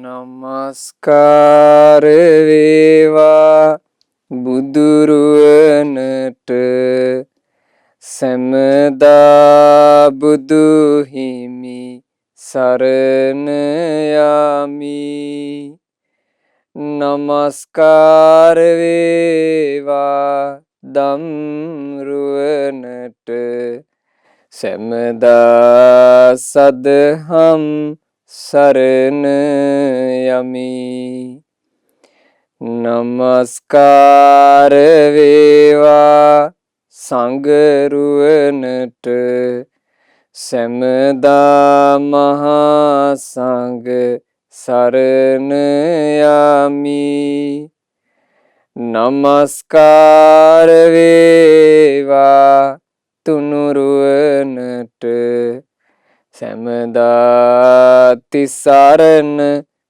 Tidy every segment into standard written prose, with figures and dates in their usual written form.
නමස්කාර වේවා බුදුරුවනට සැමදා බුදු හිමි සරණ යමි. නමස්කාර වේවා ධම්රුවනට සැමදා සදහම් සරණ යමි. නමස්කාර වේවා සංඝරුවනට සැමදා මහා සංඝ සරණ යමි. නමස්කාර වේවා තුනුරුවනට සැමදා තිසරණ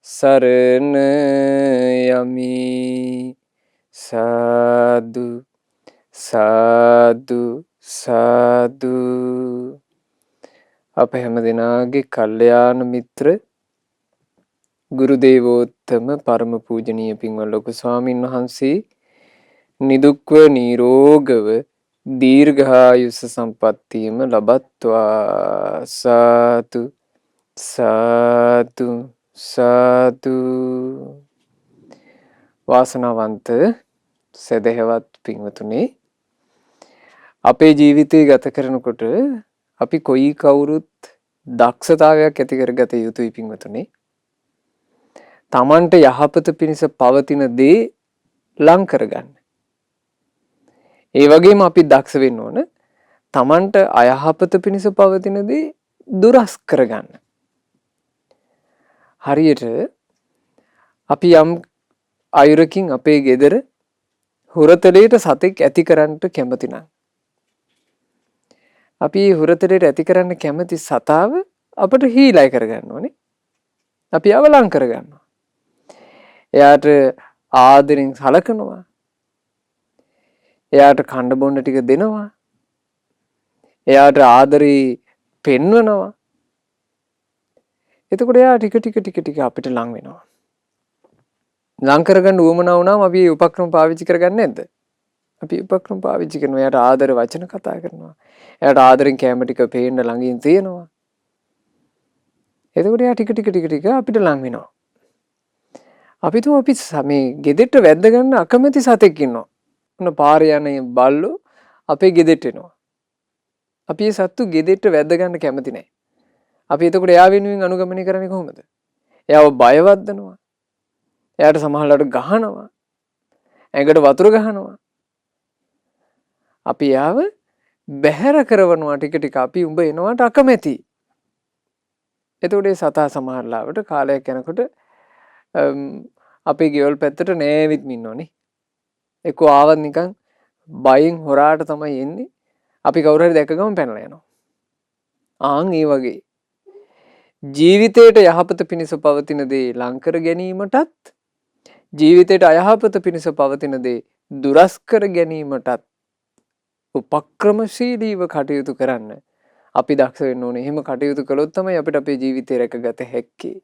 සරණ යමි. සාදු සාදු සාදු. අප හැම දෙනාගේ කල්යාණ මිත්‍ර ගුරු දේවෝත්තම පරම පූජනීය පින්වත් ලොකු ස්වාමින් වහන්සේ නිදුක්ව නිරෝගව දීර්ඝායුෂ සම්පන්නියම ලබත්වා. සාදු සාදු සාදු. වාසනාවන්ත සදහවත් පින්වතුනි, අපේ ජීවිතය ගත කරනකොට අපි කොයි කවුරුත් දක්ෂතාවයක් ඇති කරගත යුතුයි පින්වතුනි. තමන්ට යහපත පිණිස පවතින දේ ලං කරගන්න. ඒ වගේම අපි දක්ෂ වෙන්න ඕන තමන්ට අයහපත පිණිස පවතින දේ දුරස් කරගන්න. හරියට අපි යම් අයුරකින් අපේ ගෙදර හුරතලයට සතෙක් ඇති කරන්නට කැමති නම්, අපි හුරතලයට ඇති කරන්න කැමති සතාව අපට හීලයි කරගන්න ඕනේ. අපි අවලං කරගන්නවා. එයාට ආදරෙන් සලකනවා. එයාට කණ්ඩ බොණ්ඩ ටික දෙනවා. එයාට ආදරේ පෙන්වනවා. එතකොට එයා ටික ටික අපිට ලං වෙනවා. ලං කරගන්න උවමනා වුණාම අපි මේ උපක්‍රම පාවිච්චි කරගන්නේ නැද්ද? අපි උපක්‍රම පාවිච්චි කරනවා. එයාට ආදර වචන කතා කරනවා. එයාට ආදරෙන් කැම ටික පේන්න ළඟින් තියෙනවා. එතකොට එයා ටික ටික අපිට ලං වෙනවා. අපි මේ ගෙදෙට්ට වැද්ද ගන්න අකමැති සතෙක් ඉන්නවා. මොන පාරේ යන බල්ලෝ අපේ ගෙදෙට්ට එනවා. අපි ඒ සත්තු ගෙදෙට්ට වැද්ද ගන්න කැමති නැහැ. අපි එතකොට එයා වෙනුවෙන් අනුගමනය කරන්නේ කොහොමද? එයාව බයවද්දනවා. එයාට සමහරවිට ගහනවා. ඇඟට වතුර ගහනවා. අපි එයාව බැහැර කරවනවා ටික ටික. අපි උඹ එනවට අකමැති. එතකොට ඒ සතා සමහරවිට කාලයක් යනකොට අපේ ගෙවල් පැත්තට නෑවිත් ඉන්නෝනේ. එක්කෝ ආවත් නිකන් බයෙන් හොරාට තමයි එන්නේ. අපි කවුරු හරි දැක ගමන් පැනලා යනවා. ආන් ඒ වගේ ජීවිතයට යහපත පිණිස පවතින දේ ලං කර ගැනීමටත්, ජීවිතයට අයහපත පිණිස පවතින දේ දුරස් කර ගැනීමටත් උපක්‍රමශීලීව කටයුතු කරන්න අපි දක්ෂ වෙන්න ඕනේ. එහෙම කටයුතු කළොත් තමයි අපිට අපේ ජීවිතය රැකගත හැක්කේ.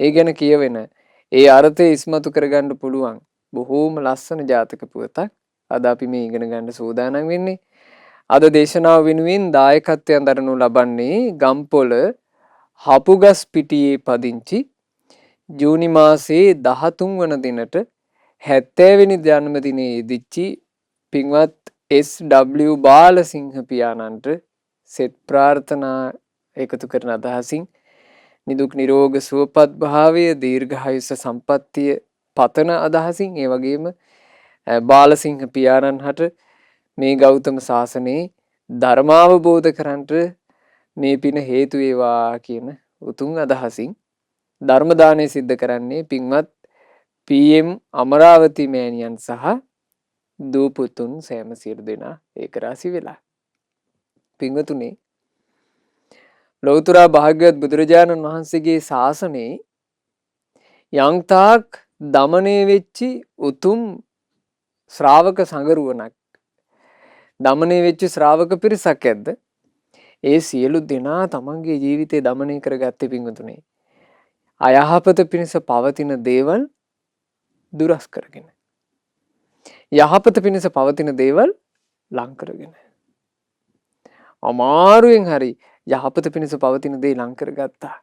ඒ ගැන කියවෙන ඒ අර්ථය ඉස්මතු කරගන්න පුළුවන් බොහෝම ලස්සන ජාතක පුවතක් අද අපි මේ ඉගෙන ගන්න සූදානම් වෙන්නේ. අද දේශනාව වෙනුවෙන් දායකත්වයෙන් දරනු ලබන්නේ ගම්පොළ හපුගස් පිටියේ පදිංචි ජූනි මාසයේ 13 වන දිනට 70 වෙනි ජන්මදිනයේ ඉදිච්චි පින්වත් S.W. බාලසිංහ පියාණන්ට සෙත් ප්‍රාර්ථනා එකතු කරන අදහසින් නිදුක් නිරෝග සුවපත් භාවය, දීර්ඝායුෂ සම්පන්නිය පතන අදහසින්, ඒ වගේම බාලසිංහ පියාණන් හට මේ ගෞතම සාසනයේ ධර්මාවබෝධ කරන්නට මේ පින හේතු වේවා කියන උතුම් අදහසින් ධර්ම දානය සිද්ධ කරන්නේ පින්වත් PM අමරාවති මෑණියන් සහ දූපුතුන් සෑම සියලු දෙනා ඒක රාසි වෙලා. පින්වතුනි, ලෞතර භාග්‍යවත් බුදුරජාණන් වහන්සේගේ ශාසනයේ යම්තාක් දමනය වෙච්චි උතුම් ශ්‍රාවක සංගරුවනක්, දමනය වෙච්ච ශ්‍රාවක පිරිසක් ඇද්ද? ඒ සියලු දෙනා තමන්ගේ ජීවිතය දමනය කරගත්තේ පින්වතුනි අයහපත පිණිස පවතින දේවල් දුරස් කරගෙන. යහපත පිණිස පවතින දේවල් ලං කරගෙන. අමාරුවෙන් හරි යහපත පිණිස පවතින දේ ලං කරගත්තා.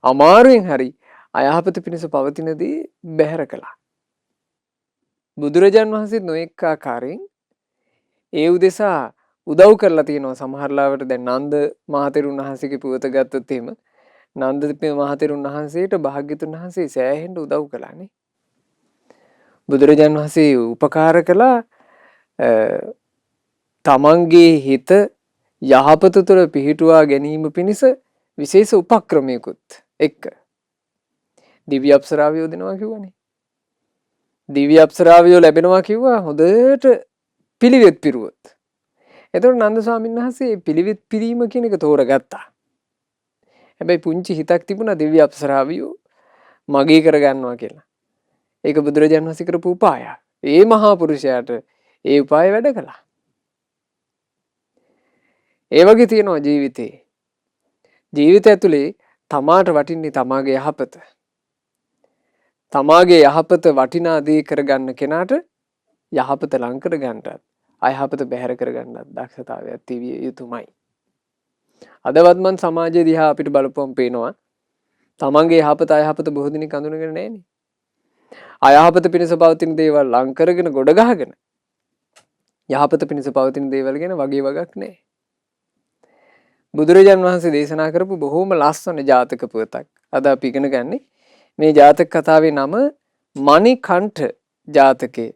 අමාරුවෙන් හරි අයහපත පිණිස පවතින දේ බැහැර කළා. බුදුරජාන් වහන්සේ නොඑක ආකාරයෙන් ඒ උදෙසා උදව් කරලා තියෙනවා. සමහරලාවට දැන් නන්ද මහතෙරුන් වහන්සේගේ පුවත ගත්තොත් එහෙම නන්ද මහතෙරුන් වහන්සේට භාග්‍යතුන් වහන්සේ සෑහෙන්න උදව් කළානේ. බුදුරජාන් වහන්සේ උපකාර කළා තමන්ගේ හිත යහපත තුළ පිහිටුවා ගැනීම පිණිස විශේෂ උපක්‍රමයකුත් එක්ක. දිව්‍ය අප්සරාවියෝ දෙනවා කිව්වනේ. දිව්‍ය අප්සරාවියෝ ලැබෙනවා කිව්වා හොඳට පිළිවෙත් පිරුවොත්. එතකොට නන්ද ස්වාමීන් වහන්සේ පිළිවෙත් පිරීම කියන එක තෝරගත්තා. හැබැයි පුංචි හිතක් තිබුණා දිව්‍ය අප්සරාවියෝ මගේ කරගන්නවා කියලා. ඒක බුදුරජාණන් වහන්සේ කරපු උපායක්. ඒ මහා පුරුෂයාට ඒ උපාය වැඩ කළා. ඒ වගේ තියෙනවා ජීවිතේ. ජීවිතය ඇතුලේ තමාට වටින්නේ තමාගේ යහපත. තමාගේ යහපත වටිනා දේ කරගන්න කෙනාට යහපත ලං කරගන්නත් අයහපත බැහැර කරගන්නත් දක්ෂතාවයක් තිබිය යුතුමයි. අදවත් මන් සමාජය දිහා අපිට බලපුවම පේනවා තමන්ගේ යහපත අයහපත බොහෝ දිනක් අඳුනගෙන නැහැනේ. අයහපත පිණිස පවතින දේවල් ලං කරගෙන ගොඩ ගහගෙන යහපත පිණිස පවතින දේවල් ගැන වගේ වගක් නැහැ. බුදුරජාන් වහන්සේ දේශනා කරපු බොහෝම ලස්සන ජාතක පුවතක් අද අපි ඉගෙන ගන්නේ. මේ ජාතක කතාවේ නම මණිකණ්ඨ ජාතකය.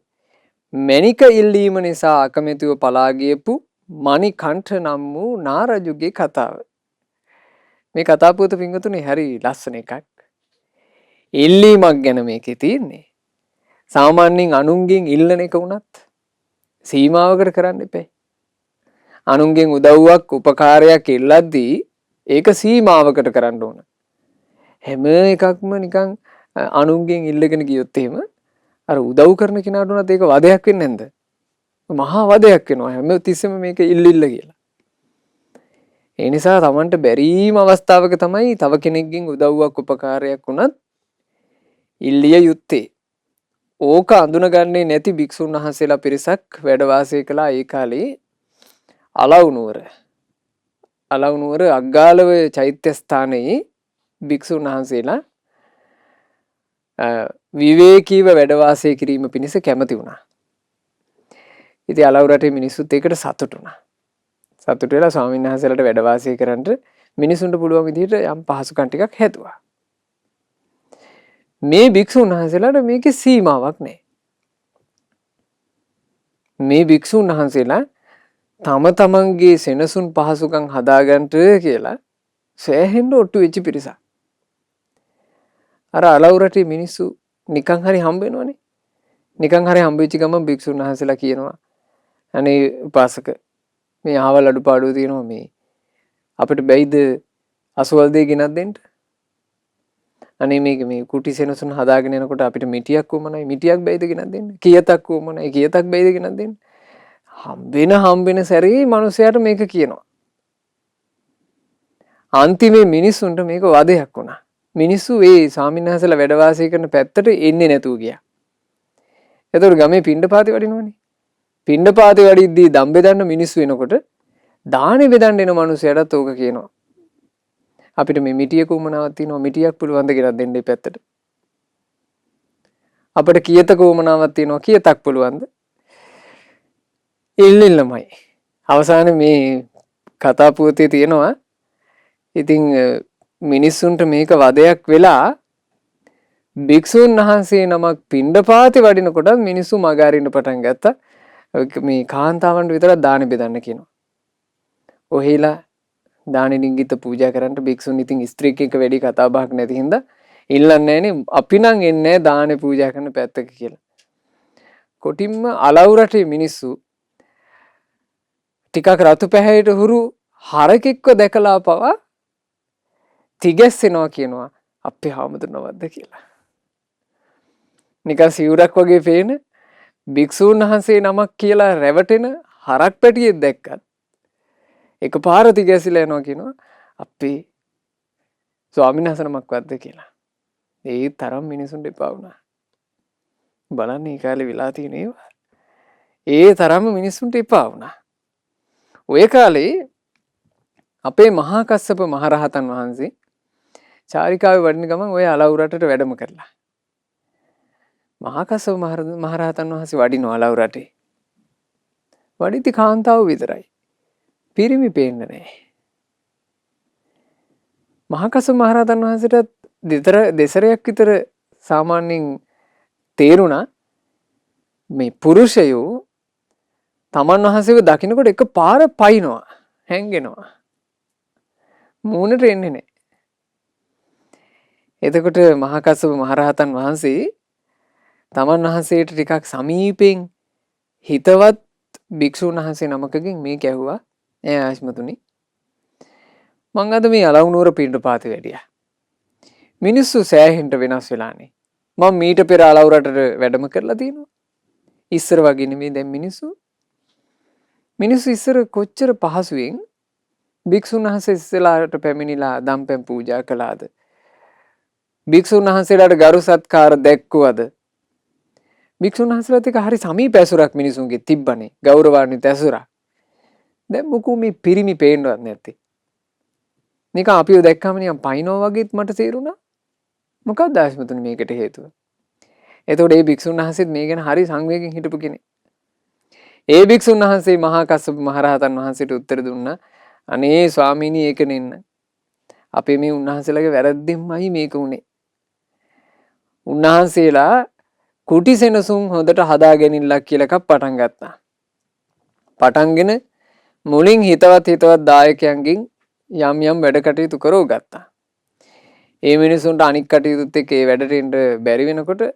මණික ඉල්ලීම නිසා අකමැතිව පලා ගියපු මණිකණ්ඨ නම් වූ නාරජුගේ කතාව. මේ කතා පුවත පින්වතුනි හරි ලස්සන එකක්. ඉල්ලීමක් ගැන මේකේ තියෙන්නේ. සාමාන්‍යයෙන් අනුන්ගෙන් ඉල්ලන එක වුණත් සීමාවකට කරන්න එපා. අනුන්ගෙන් උදව්වක් උපකාරයක් ඉල්ලද්දී ඒක සීමාවකට කරන්න ඕන. හැම එකක්ම නිකන් අනුන්ගෙන් ඉල්ලගෙන ගියොත් එහෙම අර උදව් කරන කෙනාට උනත් ඒක වදයක් වෙන්නේ නැන්ද? මහා වදයක් වෙනවා. හැම තිස්සෙම මේක ඉල්ලිල්ල කියලා. ඒ නිසා Tamanට බැරිම අවස්ථාවක තමයි තව කෙනෙක්ගෙන් උදව්වක් උපකාරයක් උනත් ඉල්ලිය යුත්තේ. ඕක අඳුනගන්නේ නැති භික්ෂුන් වහන්සේලා පිරිසක් වැඩ වාසය කළා ඒ කාලේ අලව්නුවර. අලව්නුවර අග්ගාලව චෛත්‍ය ස්ථානයේ භික්ෂුන් වහන්සේලා විවේකීව වැඩ වාසය කිරීම පිණිස කැමති වුණා. ඉතින් අලව් රටේ මිනිස්සුත් ඒකට සතුටු වුණා. සතුටු වෙලා ස්වාමීන් වහන්සේලාට වැඩ වාසය කරන්න මිනිසුන්ට පුළුවන් විදිහට යම් පහසුකම් ටිකක් හැදුවා. මේ භික්ෂුන් වහන්සේලාට මේකේ සීමාවක් නැහැ. මේ භික්ෂුන් වහන්සේලා තම තමන්ගේ සෙනසුන් පහසුකම් හදාගන්නට කියලා සෑහෙන්න ඔට්ටු වෙච්ච පිරිසක්. අර අලව් රටේ මිනිස්සු නිකන් හරි හම්බ වෙනවනේ. නිකන් හරි හම්බ වෙච්ච ගමන් භික්ෂුන් වහන්සේලා කියනවා අනේ උපාසක මේ ආවල් අඩුපාඩු තියෙනවා මේ අපිට බැයිද අසවල් දෙය ගෙනත් දෙන්න? අනේ මේ කුටි සෙනසුන් හදාගෙන යනකොට අපිට මිටියක් වුමනයි මිටියක් බැයිද ගෙනත් දෙන්න? කීයතක් වුමනයි කීයතක් බැයිද ගෙනත් දෙන්න? හම්බෙන සැරේ මිනිසයාට මේක කියනවා. අන්තිමේ මිනිස්සුන්ට මේක වදයක් වුණා. මිනිස්සු ඒ ස්වාමින්වහන්සේලා වැඩ වාසය කරන පැත්තට එන්නේ නැතුව ගියා. එතකොට ගමේ පිණ්ඩපාතේ වඩිනවනේ. පිණ්ඩපාතේ වඩිද්දී දම් බෙදන්න මිනිස්සු එනකොට දානේ බෙදන්න එන මිනිසයාටත් ඕක කියනවා. අපිට මේ මිටියක උමනාවක් තියෙනවා මිටියක් පුළුවන් ද කියලා දෙන්න මේ පැත්තට. අපිට කීයතක උමනාවක් තියෙනවා කීයතක් පුළුවන්ද? ඉල්ලෙල්ලමයි. අවසානයේ මේ කතා පුවතේ තියෙනවා ඉතින් මිනිස්සුන්ට මේක වදයක් වෙලා භික්ෂුන් වහන්සේ නමක් පිණ්ඩපාතේ වඩිනකොට මිනිස්සු මග අරින්න පටන් ගත්තා. මේ කාන්තාවන්ට විතරක් දාන බෙදන්න කියනවා. ඔහෙලා දානෙ නිංගිත පූජා කරන්න භික්ෂුන් ඉතින් ස්ත්‍රීක එක වැඩි කතා බහක් නැති හින්දා ඉල්ලන්නේ නැහනේ අපි නම් එන්නේ දානෙ පූජා කරන පැත්තක කියලා. කොටින්ම අලව් රටේ මිනිස්සු ටිකක් රතු පැහැයට හුරු හරකෙක්ව දැකලා පවා තිගැස්සෙනවා කියනවා අපේ හාමුදුරුවෝවද්ද කියලා. නිකන් සිවුරක් වගේ පේන භික්ෂූන් වහන්සේ නමක් කියලා රැවටෙන හරක් පැටියෙක් දැක්කත් එකපාර තිගැසිලා යනවා කියනවා අපේ ස්වාමීන් වහන්සේ නමක්වත්ද කියලා. ඒ තරම් මිනිසුන්ට එපා වුණා. බලන්න මේ කාලේ වෙලා තියෙන ඒවා. ඒ තරම්ම මිනිසුන්ට එපා වුණා. ඔය කාලේ අපේ මහා කස්සප මහරහතන් වහන්සේ චාරිකාවේ වඩින ගමන් ඔය අලවුරටට වැඩම කරලා. මහා කස්සප මහරහතන් වහන්සේ වඩිනවා අලවුරටේ. වඩිති කාන්තාව විතරයි. පිරිමි පේන්නේ නැහැ. මහා කස්සප මහරහතන් වහන්සේට දෙසරයක් විතර සාමාන්‍යයෙන් තේරුණා මේ පුරුෂයෝ තමන් වහන්සේව දකින්නකොට එක පාර පයින්නවා, හැංගෙනවා. මූණට එන්නේ නැහැ. එතකොට මහා කස්සප මහරහතන් වහන්සේ තමන් වහන්සේට ටිකක් සමීපෙන් හිතවත් භික්ෂුන් වහන්සේ නමකගෙන් මේ කැහුවා, "ඈ ආශ්මතුනි, මං අද මේ අලවුනුවර පිණ්ඩපාතේ වැඩියා. මිනිස්සු සෑහෙන්න වෙනස් වෙලානේ. මම මීට පෙර අලවුරට වැඩම කරලා තියෙනවා. ඉස්සර වගේ නෙමෙයි දැන් මිනිස්සු ඉස්සර කොච්චර පහසුවෙන් භික්ෂුන් වහන්සේ ඉස්සලාට පැමිණිලා දම්පැන් පූජා කළාද? භික්ෂුන් වහන්සේලාට ගරු සත්කාර දැක්කුවද? භික්ෂුන් වහන්සේලාත් එක්ක හරි සමීප ඇසුරක් මිනිසුන්ගේ තිබ්බනේ. ගෞරවාන්විත ඇසුරක්. දැන් මොකෝ මේ පිරිමි පේන්නවත් නැත්තේ. නිකන් අපිව දැක්කම නිකන් පයින්නවා වගේත් මට තේරුණා. මොකක්ද ආශ්මතුනි මේකට හේතුව? එතකොට මේ භික්ෂුන් වහන්සේත් මේ ගැන හරි සංවේගයෙන් හිටපු කෙනෙක්. ඒ භික්ෂුන් වහන්සේ මහා කස්සප මහරහතන් වහන්සේට උත්තර දුන්නා, "අනේ ස්වාමීනි, ඒක නෙන්න. අපේ මේ උන්වහන්සේලාගේ වැරද්දෙන්මයි මේක උනේ. උන්වහන්සේලා කුටි සෙනසුන් හොඳට හදාගෙනilla කියලා එකක් පටන් ගත්තා. පටන්ගෙන මුලින් හිතවත් දායකයන්ගෙන් යම් වැඩ කටයුතු කරව ගත්තා. ඒ මිනිසුන්ට අනික් කටයුතුත් එක්ක ඒ වැඩට එන්න බැරි වෙනකොට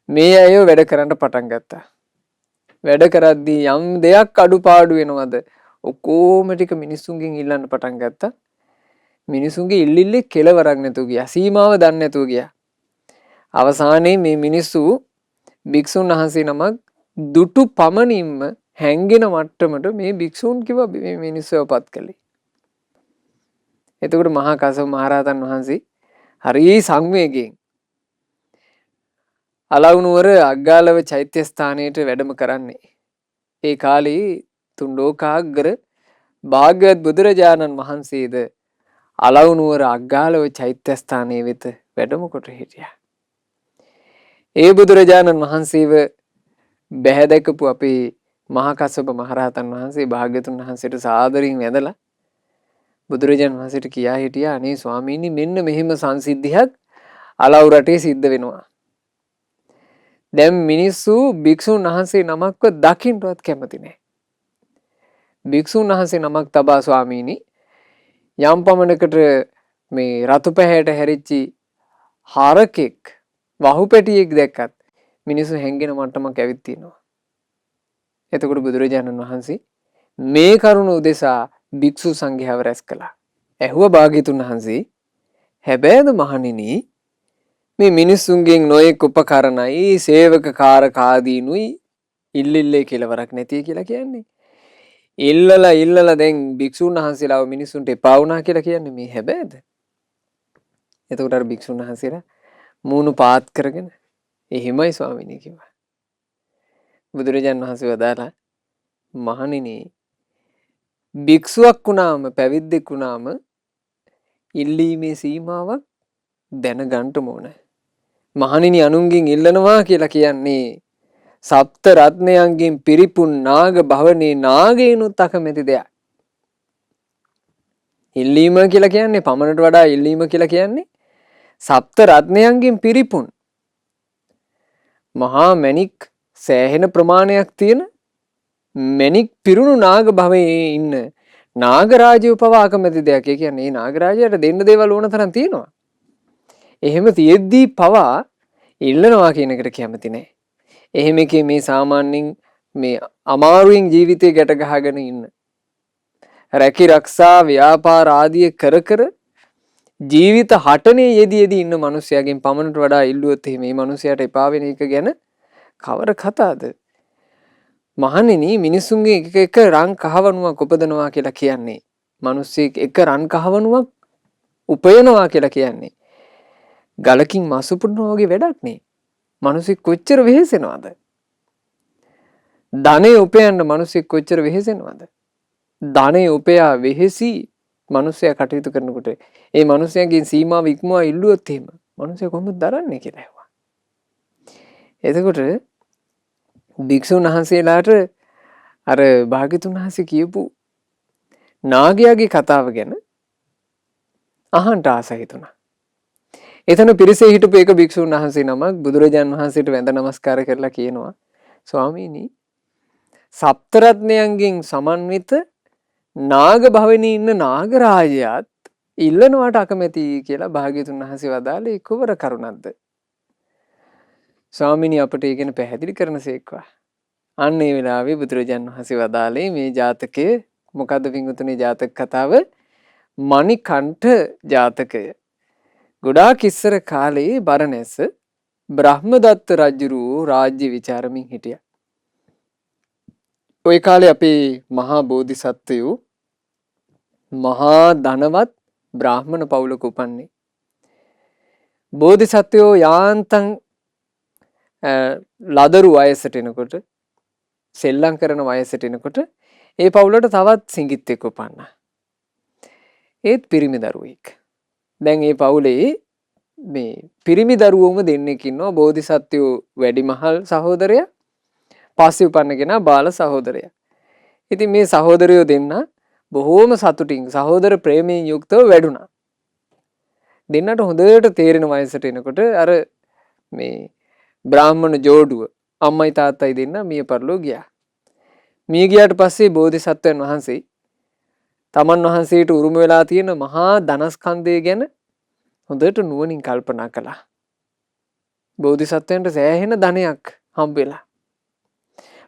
මේ අයව වැඩ කරන්න පටන් ගත්තා. වැඩ කරද්දී යම් දෙයක් අඩුපාඩු වෙනවද ඔක්කොම ටික මිනිසුන්ගෙන් ඉල්ලන්න පටන් ගත්තා. මිනිසුන්ගේ ඉල්ලිල්ලේ කෙලවරක් නැතුව ගියා. සීමාව දන්නේ නැතුව ගියා. අවසානයේ මේ මිනිස්සු භික්ෂුන් වහන්සේ නමක් දුටු පමණින්ම හැංගෙන මට්ටමට මේ භික්ෂුන් කිව්වා මේ මිනිස්සුවපත් කළේ. එතකොට මහා කස්සප මහරහතන් වහන්සේ හරි සංවේගයෙන් අලවුනුවර අග්ගාලව චෛත්‍ය ස්ථානයට වැඩම කරන්නේ. ඒ කාලේ තුන්ලෝකාග්‍ර භාග්‍යවත් බුදුරජාණන් වහන්සේද අලවුනුවර අග්ගාලව චෛත්‍ය ස්ථානයේ වෙත වැඩම කොට හිටියා. ඒ බුදුරජාණන් වහන්සේව බැහැ දැකපු අපේ මහා කස්සප මහරහතන් වහන්සේ භාග්‍යතුන් වහන්සේට සාදරයෙන් වැඳලා බුදුරජාණන් වහන්සේට කියා හිටියා, "අනේ ස්වාමීනි, මෙන්න මෙහෙම සංසිද්ධියක් අලවුරටේ සිද්ධ වෙනවා. දැන් මිනිස්සු භික්ෂුන් වහන්සේ නමක්ව දකින්නවත් කැමති නැහැ. භික්ෂුන් වහන්සේ නමක් තබා ස්වාමීනි යම් පමණකට මේ රතු පැහැයට හැරිච්චි හරකෙක් වහු පැටියෙක් දැක්කත් මිනිස්සු හැංගෙන මට්ටමක් ඇවිත් තියෙනවා." එතකොට බුදුරජාණන් වහන්සේ මේ කරුණ උදෙසා භික්ෂු සංඝයාව රැස් කළා. ඇහුව භාග්‍යතුන් වහන්සේ, "හැබැයිද මහණෙනි, මේ මිනිස්සුන්ගෙන් නොයෙක් උපකරණයි සේවක කාරකාදීනුයි ඉල්ලිල්ලේ කෙලවරක් නැතිය කියලා කියන්නේ. ඉල්ලලා දැන් භික්ෂුන් වහන්සේලාව මිනිස්සුන්ට එපා වුණා කියලා කියන්නේ මේ හැබැයිද?" එතකොට අර භික්ෂුන් වහන්සේලා මූණු පාත් කරගෙන එහෙමයි ස්වාමීනි කිව්වා. බුදුරජාණන් වහන්සේ වදාලා, "මහණෙනි, භික්ෂුවක් වුණාම පැවිද්දෙක් වුණාම ඉල්ලීමේ සීමාවක් දැනගන්න ඕන. මහණෙනි, අනුන්ගෙන් ඉල්ලනවා කියලා කියන්නේ සප්ත රත්නයන්ගෙන් පිරිපුන් නාග භවනේ නාගේනුත් අකමැති දෙයක්. ඉල්ලීම කියලා කියන්නේ පමණට වඩා ඉල්ලීම කියලා කියන්නේ සප්ත රත්නයන්ගෙන් පිරිපුන් මහා මණික් සෑහෙන ප්‍රමාණයක් තියෙන මණික් පිරුණු නාග භවයේ ඉන්න නාගරාජයව පවා අකමැති දෙයක්. ඒ කියන්නේ මේ නාගරාජයාට දෙන්න දේවල් ඕන තරම් තියෙනවා. එහෙම තියෙද්දී පවා ඉල්ලනවා කියන එකට කැමති නැහැ. එහෙම එකේ මේ සාමාන්‍යයෙන් මේ අමාරුවෙන් ජීවිතේ ගැට ගහගෙන ඉන්න රැකී රක්ෂා ව්‍යාපාර ආදී කර ජීවිත හටනේ යෙදී ඉන්න මිනිසයාගෙන් පමණට වඩා ඉල්ලුවොත් එහෙම මේ මිනිසයාට එපා වෙන එක ගැන කවර කතාවද? මහණෙනි, මිනිසුන්ගේ එක රන් කහවණුවක් උපදනවා කියලා කියන්නේ මිනිස්සෙක් එක රන් කහවණුවක් උපයනවා කියලා කියන්නේ ගලකින් මස් උපුරනවා වගේ වැඩක් නේ. මිනිස්සු කොච්චර වෙහෙසෙනවද? ධනෙ උපයන්න මිනිස්සු කොච්චර වෙහෙසෙනවද? ධනෙ උපයා වෙහෙසි මිනිස්සයා කටයුතු කරනකොට ඒ මිනිස්සයාගේ සීමාව ඉක්මවා ඉල්ලුවොත් එහෙම මිනිස්සයා කොහොමද දරන්නේ කියලා ඇහුවා. එතකොට භික්ෂුන් වහන්සේලාට අර භාග්‍යතුන් වහන්සේ කියපු නාගයාගේ කතාව ගැන අහන්න ආස හිතුණා. එතන පිරිසේ හිටපු එක භික්ෂුන් වහන්සේ නමක් බුදුරජාන් වහන්සේට වැඳ නමස්කාර කරලා කියනවා, ස්වාමීනි, සප්තරත්නයන්ගෙන් සමන්විත නාග භවනේ ඉන්න නාගරාජයාත් ඉල්ලනවාට අකමැති කියලා භාග්‍යතුන් වහන්සේ වදාළේ කුවර කරුණක්ද? ස්වාමීනි අපට ඒ ගැන පැහැදිලි කරනසේක්වා. අන්න ඒ වෙලාවේ බුදුරජාන් වහන්සේ වදාළේ මේ ජාතකය මොකද්ද පින්වතුනි ජාතක කතාව? මණිකණ්ඨ ජාතකය. ගොඩාක් ඉස්සර කාලේ බරණැස බ්‍රහ්මදත්ත රජුරෝ රාජ්‍ය විචාරමින් හිටියා. ওই කාලේ අපේ මහා බෝධිසත්වයෝ මහා ධනවත් බ්‍රාහ්මණ පවුලක උපන්නේ. බෝධිසත්වයෝ යාන්තම් ලදරු වයසට එනකොට සෙල්ලම් කරන වයසට එනකොට ඒ පවුලට තවත් සිඟිත්තෙක් උපන්නා. ඒත් පිරිමි දරුවෙක්. දැන් මේ පවුලේ මේ පිරිමි දරුවෝම දෙන්නෙක් ඉන්නවා. බෝධිසත්වයෝ වැඩිමහල් සහෝදරයා, පස්සේ උපන්න කෙනා බාල සහෝදරයා. ඉතින් මේ සහෝදරයෝ දෙන්න බොහෝම සතුටින් සහෝදර ප්‍රේමයෙන් යුක්තව වැඩුණා. දෙන්නට හොඳට තේරෙන වයසට එනකොට අර මේ බ්‍රාහ්මණ ජෝඩුව අම්මයි තාත්තයි දෙන්න මිය පරලෝ ගියා. මිය ගියාට පස්සේ බෝධිසත්වයන් වහන්සේ තමන් වහන්සේට උරුම වෙලා තියෙන මහා ධනස්කන්ධය ගැන හොඳට නුවණින් කල්පනා කළා. බෝධිසත්වයන්ට සෑහෙන ධනයක් හම්බ වෙලා.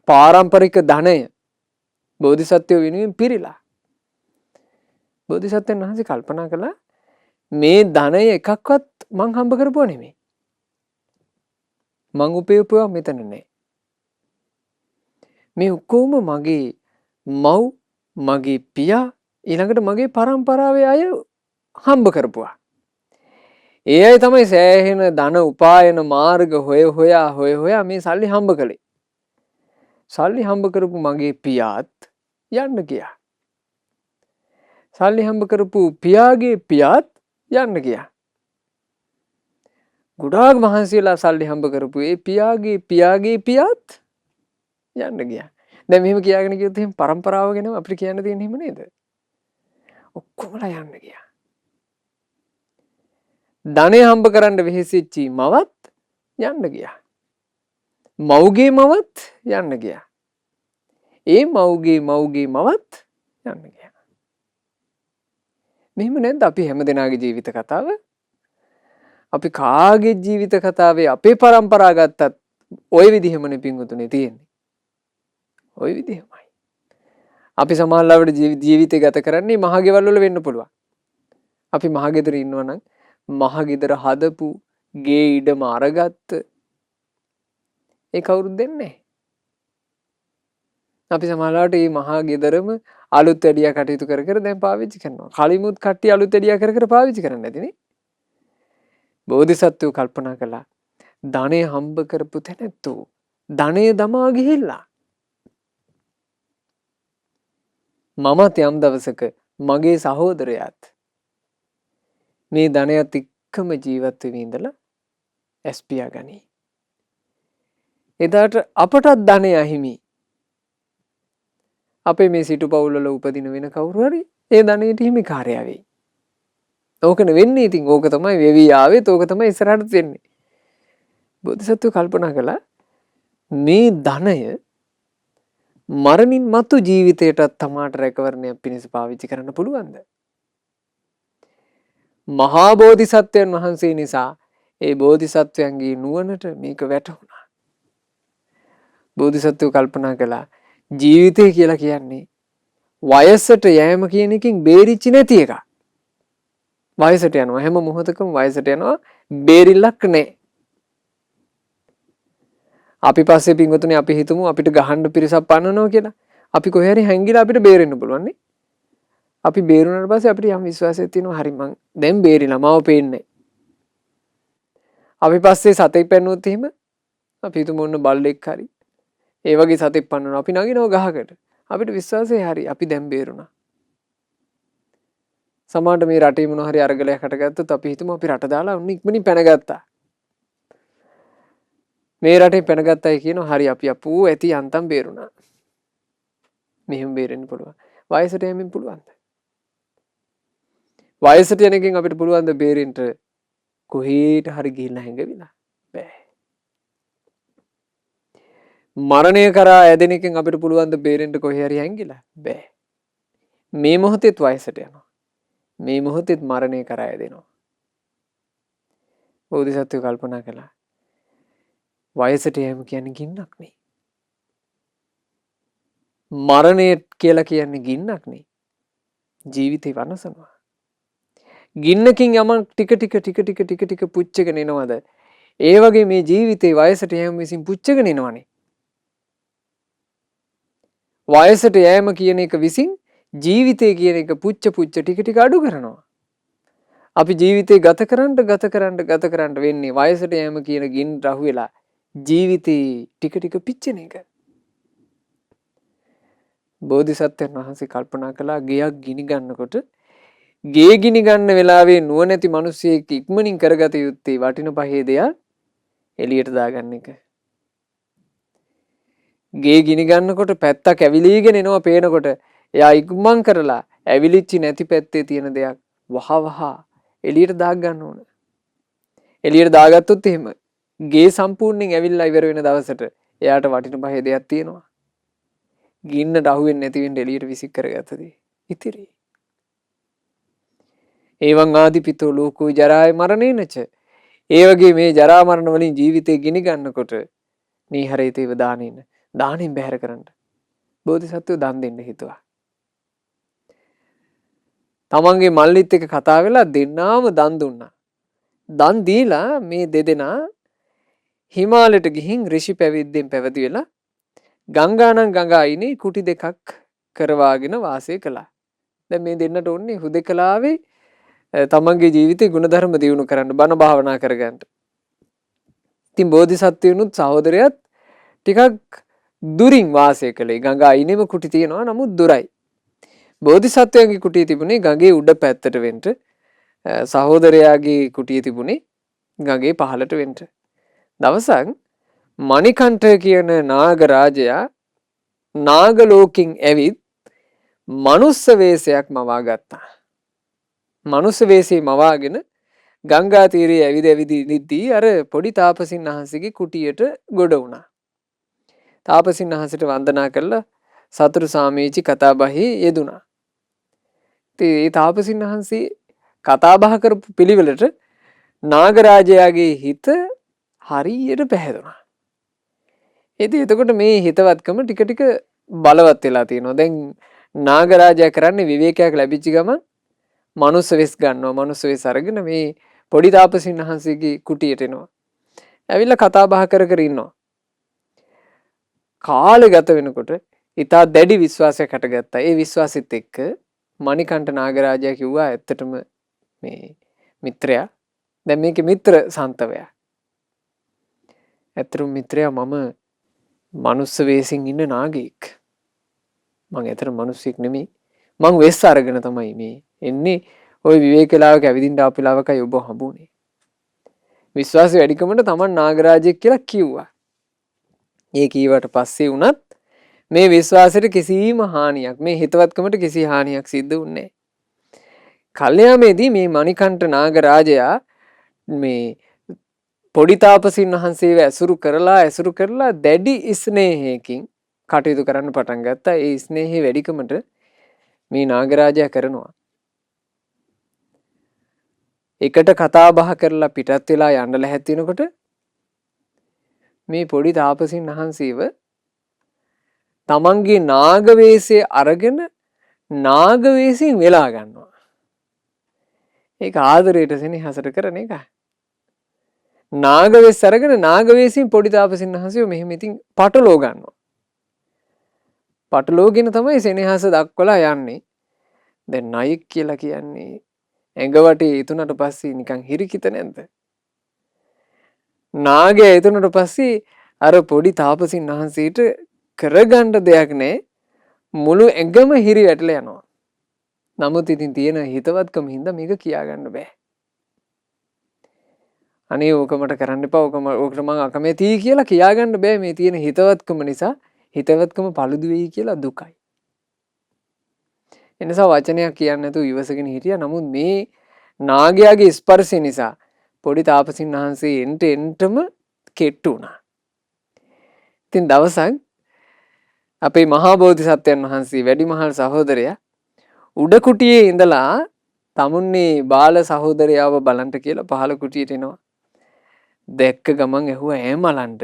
පාරම්පරික ධනය බෝධිසත්වයෝ වෙනුවෙන් පිරීලා. බෝධිසත්වයන් වහන්සේ කල්පනා කළා මේ ධනය එකක්වත් මං හම්බ කරපුවා නෙමෙයි. මං උපයපුවා මෙතන නෑ. මේ ඔක්කොම මගේ මව්, මගේ පියා, ඊළඟට මගේ පරම්පරාවේ අය හම්බ කරපුවා. ඒ අය තමයි සෑහෙන ධන උපායන මාර්ග හොයා මේ සල්ලි හම්බ කළේ. සල්ලි හම්බ කරපු මගේ පියාත් යන්න ගියා. සල්ලි හම්බ කරපු පියාගේ පියාත් යන්න ගියා. ගොඩාක් මහන්සියලා සල්ලි හම්බ කරපු ඒ පියාගේ පියාත් යන්න ගියා. දැන් මෙහෙම කියාගෙන කිව්වොත් එහෙනම් පරම්පරාව ගැන අපිට කියන්න තියෙන හිම නේද? ඔක්කොමලා යන්න ගියා. ධනෙ හම්බ කරන්න වෙහෙසිච්චි මවත් යන්න ගියා. මව්ගේ මවත් යන්න ගියා. ඒ මව්ගේ මවත් යන්න ගියා. මෙහෙම නැද්ද අපි හැමදෙනාගේ ජීවිත කතාව? අපි කාගේ ජීවිත කතාවේ අපේ පරම්පරා ගත්තත් ওই විදිහමනේ පින්වතුනේ තියෙන්නේ. ওই විදිහමයි. අපි සමාජලාවට ජීවිතය ගත කරන්නේ මහගෙවල් වල වෙන්න පුළුවන්. අපි මහගෙදර ඉන්නවා නම් මහගෙදර හදපු ගේ ඉඩම අරගත්ත ඒ කවුරුත් දෙන්නේ නැහැ. අපි සමාජලාවට මේ මහගෙදරම අලුත් වැඩියා කටයුතු කර දැන් පාවිච්චි කරනවා. කලිමුත් කට්ටිය අලුත් වැඩියා කර පාවිච්චි කරන්නේ නැතිනේ. බෝධිසත්වෝ කල්පනා කළා ධනෙ හම්බ කරපු තැනැත්තෝ ධනෙ දමා ගිහිල්ලා මමත් යම් දවසක මගේ සහෝදරයාත් මේ ධනයත් එක්කම ජීවත් වෙවි ඉඳලා ඇස්පියා ගනී. එදාට අපටත් ධනය අහිමි. අපේ මේ සිටු පවුල්වල උපදින වෙන කවුරු හරි ඒ ධනෙට හිමිකාරයා වෙයි. ඕකනේ වෙන්නේ. ඉතින් ඕක තමයි වෙවි ආවෙත් ඕක තමයි ඉස්සරහට වෙන්නේ. බෝධිසත්වෝ කල්පනා කළා මේ ධනය මරණින් මතු ජීවිතයටත් තමාට රැකවරණයක් පිණිස පාවිච්චි කරන්න පුළුවන්ද? මහා බෝධිසත්වයන් වහන්සේ නිසා ඒ බෝධිසත්වයන්ගේ නුවණට මේක වැටහුණා. බෝධිසත්වෝ කල්පනා කළා ජීවිතය කියලා කියන්නේ වයසට යෑම කියන එකකින් බේරිච්ච නැති එකක්. වයසට යනවා හැම මොහොතකම වයසට යනවා බේරිල්ලක් නැහැ. අපි පස්සේ පින්වතුනි අපි හිතමු අපිට ගහන්න පිරිසක් පන්නනවා කියලා. අපි කොහේ හරි හැංගිලා අපිට බේරෙන්න පුළුවන් නේ. අපි බේරුණාට පස්සේ අපිට යම් විශ්වාසයක් තියෙනවා හරි මං දැන් බේරිලා මාව පේන්නේ. අපි පස්සේ සතෙක් පැන්නුවොත් එහෙම අපි හිතමු ඔන්න බල්ලෙක් හරි ඒ වගේ සතෙක් පන්නනවා අපි නගිනවා ගහකට. අපිට විශ්වාසය හරි අපි දැන් බේරුණා. සමහරට මේ රටේ මොන හරි අරගලයක් හටගත්තොත් අපි හිතමු අපි රට දාලා උන් ඉක්මනින් පැනගත්තා. මේ රටේ පැනගත්තයි කියනවා හරි අපි අපෝ ඇති යන්තම් බේරුණා. මෙහෙම බේරෙන්න පුළුවන්. වයසට යමින් පුළුවන්ද? වයසට යන එකෙන් අපිට පුළුවන් ද බේරෙන්න කොහේට හරි ගිහිල්ලා හැංගවිලා? බෑ. මරණය කරා ඇදෙන එකෙන් අපිට පුළුවන් ද බේරෙන්න කොහේ හරි හැංගිලා? බෑ. මේ මොහොතේත් වයසට යනවා. මේ මොහොතේත් මරණය කරා ඇදෙනවා. බෝධිසත්වෝ කල්පනා කළා. වයසට යෑම කියන්නේ ගින්නක් නේ. මරණය කියලා කියන්නේ ගින්නක් නේ. ජීවිතේ වනසනවා. ගින්නකින් යමක් ටික ටික පුච්චගෙන එනවද? ඒ වගේ මේ ජීවිතේ වයසට යෑම විසින් පුච්චගෙන එනවනේ. වයසට යෑම කියන එක විසින් ජීවිතය කියන එක පුච්ච ටික ටික අඩු කරනවා. අපි ජීවිතේ ගත කරන්න වෙන්නේ වයසට යෑම කියන ගින්න රහු වෙලා ජීවිතේ ටික ටික පිච්චෙන එක. බෝධිසත්වයන් වහන්සේ කල්පනා කළා ගෙයක් ගිනි ගන්නකොට ගේ ගිනි ගන්න වෙලාවේ නුවණැති මිනිස්සෙක් ඉක්මනින් කරගත යුත්තේ වටින පහේ දෙයක් එළියට දාගන්න එක. ගේ ගිනි ගන්නකොට පැත්තක් ඇවිලීගෙන එනවා පේනකොට එයා ඉක්මන් කරලා ඇවිලිච්චි නැති පැත්තේ තියෙන දෙයක් වහ එළියට දාග ගන්න ඕන. එළියට දාගත්තොත් එහෙම ගේ සම්පූර්ණයෙන් ඇවිල්ලා ඉවර වෙන දවසට එයාට වටින පහේ දෙයක් තියෙනවා. ගින්නට අහුවෙන්නේ නැති වෙන්න එළියට විසික් කරගත්තදී ඉතිරි. ඒවං ආදිපිතෝ ලෝකෝ ජරාය මරණේනච. ඒ වගේ මේ ජරා මරණ වලින් ජීවිතේ ගිනි ගන්නකොට නීහරේතේව දානින්න දානින් බැහැර කරන්න. බෝධිසත්වෝ දන් දෙන්න හිතුවා. තමන්ගේ මල්ලිත් එක්ක කතා වෙලා දෙන්නාම දන් දුන්නා. දන් දීලා මේ දෙදෙනා හිමාලයට ගිහින් ඍෂි පැවිද්දෙන් පැවිදි වෙලා ගංගානම් ගඟයිනේ කුටි දෙකක් කරවාගෙන වාසය කළා. දැන් මේ දෙන්නට ඕනේ හුදෙකලාවේ තමන්ගේ ජීවිතේ ගුණධර්ම දියුණු කරන්න බණ භාවනා කරගන්න. ඉතින් බෝධිසත්වයනුත් සහෝදරයත් ටිකක් දුරින් වාසය කළේ. ගඟ අයිනෙම කුටි තියෙනවා නමුත් දුරයි. බෝධිසත්වයන්ගේ කුටිය තිබුණේ ගඟේ උඩ පැත්තට වෙන්න. සහෝදරයාගේ කුටිය තිබුණේ ගඟේ පහළට වෙන්න. දවසක් මණිකණ්ඨ කියන නාග රාජයා නාග ලෝකෙන් ඇවිත් මනුස්ස වේශයක් මවා ගත්තා. මනුස්ස වේශේ මවාගෙන ගංගා තීරයේ ඇවිද ඉඳිද්දී අර පොඩි තාපසින් වහන්සේගේ කුටියට ගොඩ වුණා. තාපසින් වහන්සේට වන්දනා කළා සතුරු සාමීචි කතාබහේ යෙදුණා. ඉතින් ඒ තාපසින් වහන්සේ කතා බහ කරපු පිළිවෙලට නාගරාජයාගේ හිත හරියට පැහැදුනා. ඉතින් එතකොට මේ හිතවත්කම ටික ටික බලවත් වෙලා තියෙනවා. දැන් නාගරාජයා කරන්නේ විවේකයක් ලැබිච්ච ගමන් මනුස්ස වෙස් ගන්නවා. මනුස්ස වෙස් අරගෙන මේ පොඩි තාපසින් වහන්සේගේ කුටියට එනවා. ඇවිල්ලා කතා බහ කර ඉන්නවා. කාලේ ගත වෙනකොට ඉතා දැඩි විශ්වාසයක් හටගත්තා. ඒ විශ්වාසෙත් එක්ක මණිකණ්ඨ නාගරාජයා කිව්වා ඇත්තටම මේ මිත්‍රයා දැන් මේකේ මිත්‍ර සන්තවයා. ඇත්තටම මිත්‍රයා මම මනුස්ස වේසින් ඉන්න නාගයෙක්. මං ඇත්තට මිනිස්සෙක් නෙමෙයි. මං වෙස් අරගෙන තමයි මේ එන්නේ. ওই විවේකලාවක ඇවිදින්න ආපු වෙලාවකයි ඔබ හම්බුනේ. විශ්වාසය වැඩිකමට තමන් නාගරාජයෙක් කියලා කිව්වා. ඒ කීවට පස්සේ වුණත් මේ විශ්වාසයට කිසිම හානියක් මේ හිතවත්කමට කිසි හානියක් සිද්ධ වුණේ නැහැ. කල්යාමේදී මේ මණිකණ්ඨ නාගරාජයා මේ පොඩි තාපසින් වහන්සේව ඇසුරු කරලා දැඩි ස්නේහයකින් කටයුතු කරන්න පටන් ගත්තා. ඒ ස්නේහය වැඩිකමට මේ නාගරාජයා කරනවා. එකට කතා බහ කරලා පිටත් වෙලා යන්න ලැහැත් වෙනකොට මේ පොඩි තාපසින් වහන්සේව තමන්ගේ නාග වේශය අරගෙන නාග වේශයෙන් වෙලා ගන්නවා. ඒක ආදරයට සෙනෙහසට කරන එක. නාග වෙස් අරගෙන නාග වේශයෙන් පොඩි තාපසින් වහන්සේව මෙහෙම ඉතින් පටලෝ ගන්නවා. පටලෝගෙන තමයි සෙනෙහස දක්වලා යන්නේ. දැන් ණයෙක් කියලා කියන්නේ ඇඟ වටේ ඉතුනට පස්සේ නිකන් හිරිකිත නැද්ද? නාගයා ඉතුනට පස්සේ අර පොඩි තාපසින් වහන්සේට කරගන්න දෙයක් නැහැ. මුළු ඇඟම හිරි වැටලා යනවා. නමුත් ඉතින් තියෙන හිතවත්කම හින්දා මේක කියාගන්න බෑ. අනේ ඕක මට කරන්න එපා. ඕකට මං අකමැතියි කියලා කියාගන්න බෑ මේ තියෙන හිතවත්කම නිසා. හිතවත්කම paludu වෙයි කියලා දුකයි. එනිසා වචනයක් කියන්නේ නැතුව ඉවසගෙන හිටියා. නමුත් මේ නාගයාගේ ස්පර්ශය නිසා පොඩි තාපසින් වහන්සේ එන්ටම කෙට්ටු වුණා. ඉතින් දවසක් අපේ මහා බෝධිසත්වයන් වහන්සේ වැඩිමහල් සහෝදරයා උඩ කුටියේ ඉඳලා තමුන්නේ බාල සහෝදරයාව බලන්ට කියලා පහළ කුටියට එනවා. දැක්ක ගමන් ඇහුවා ඈ මලන්ට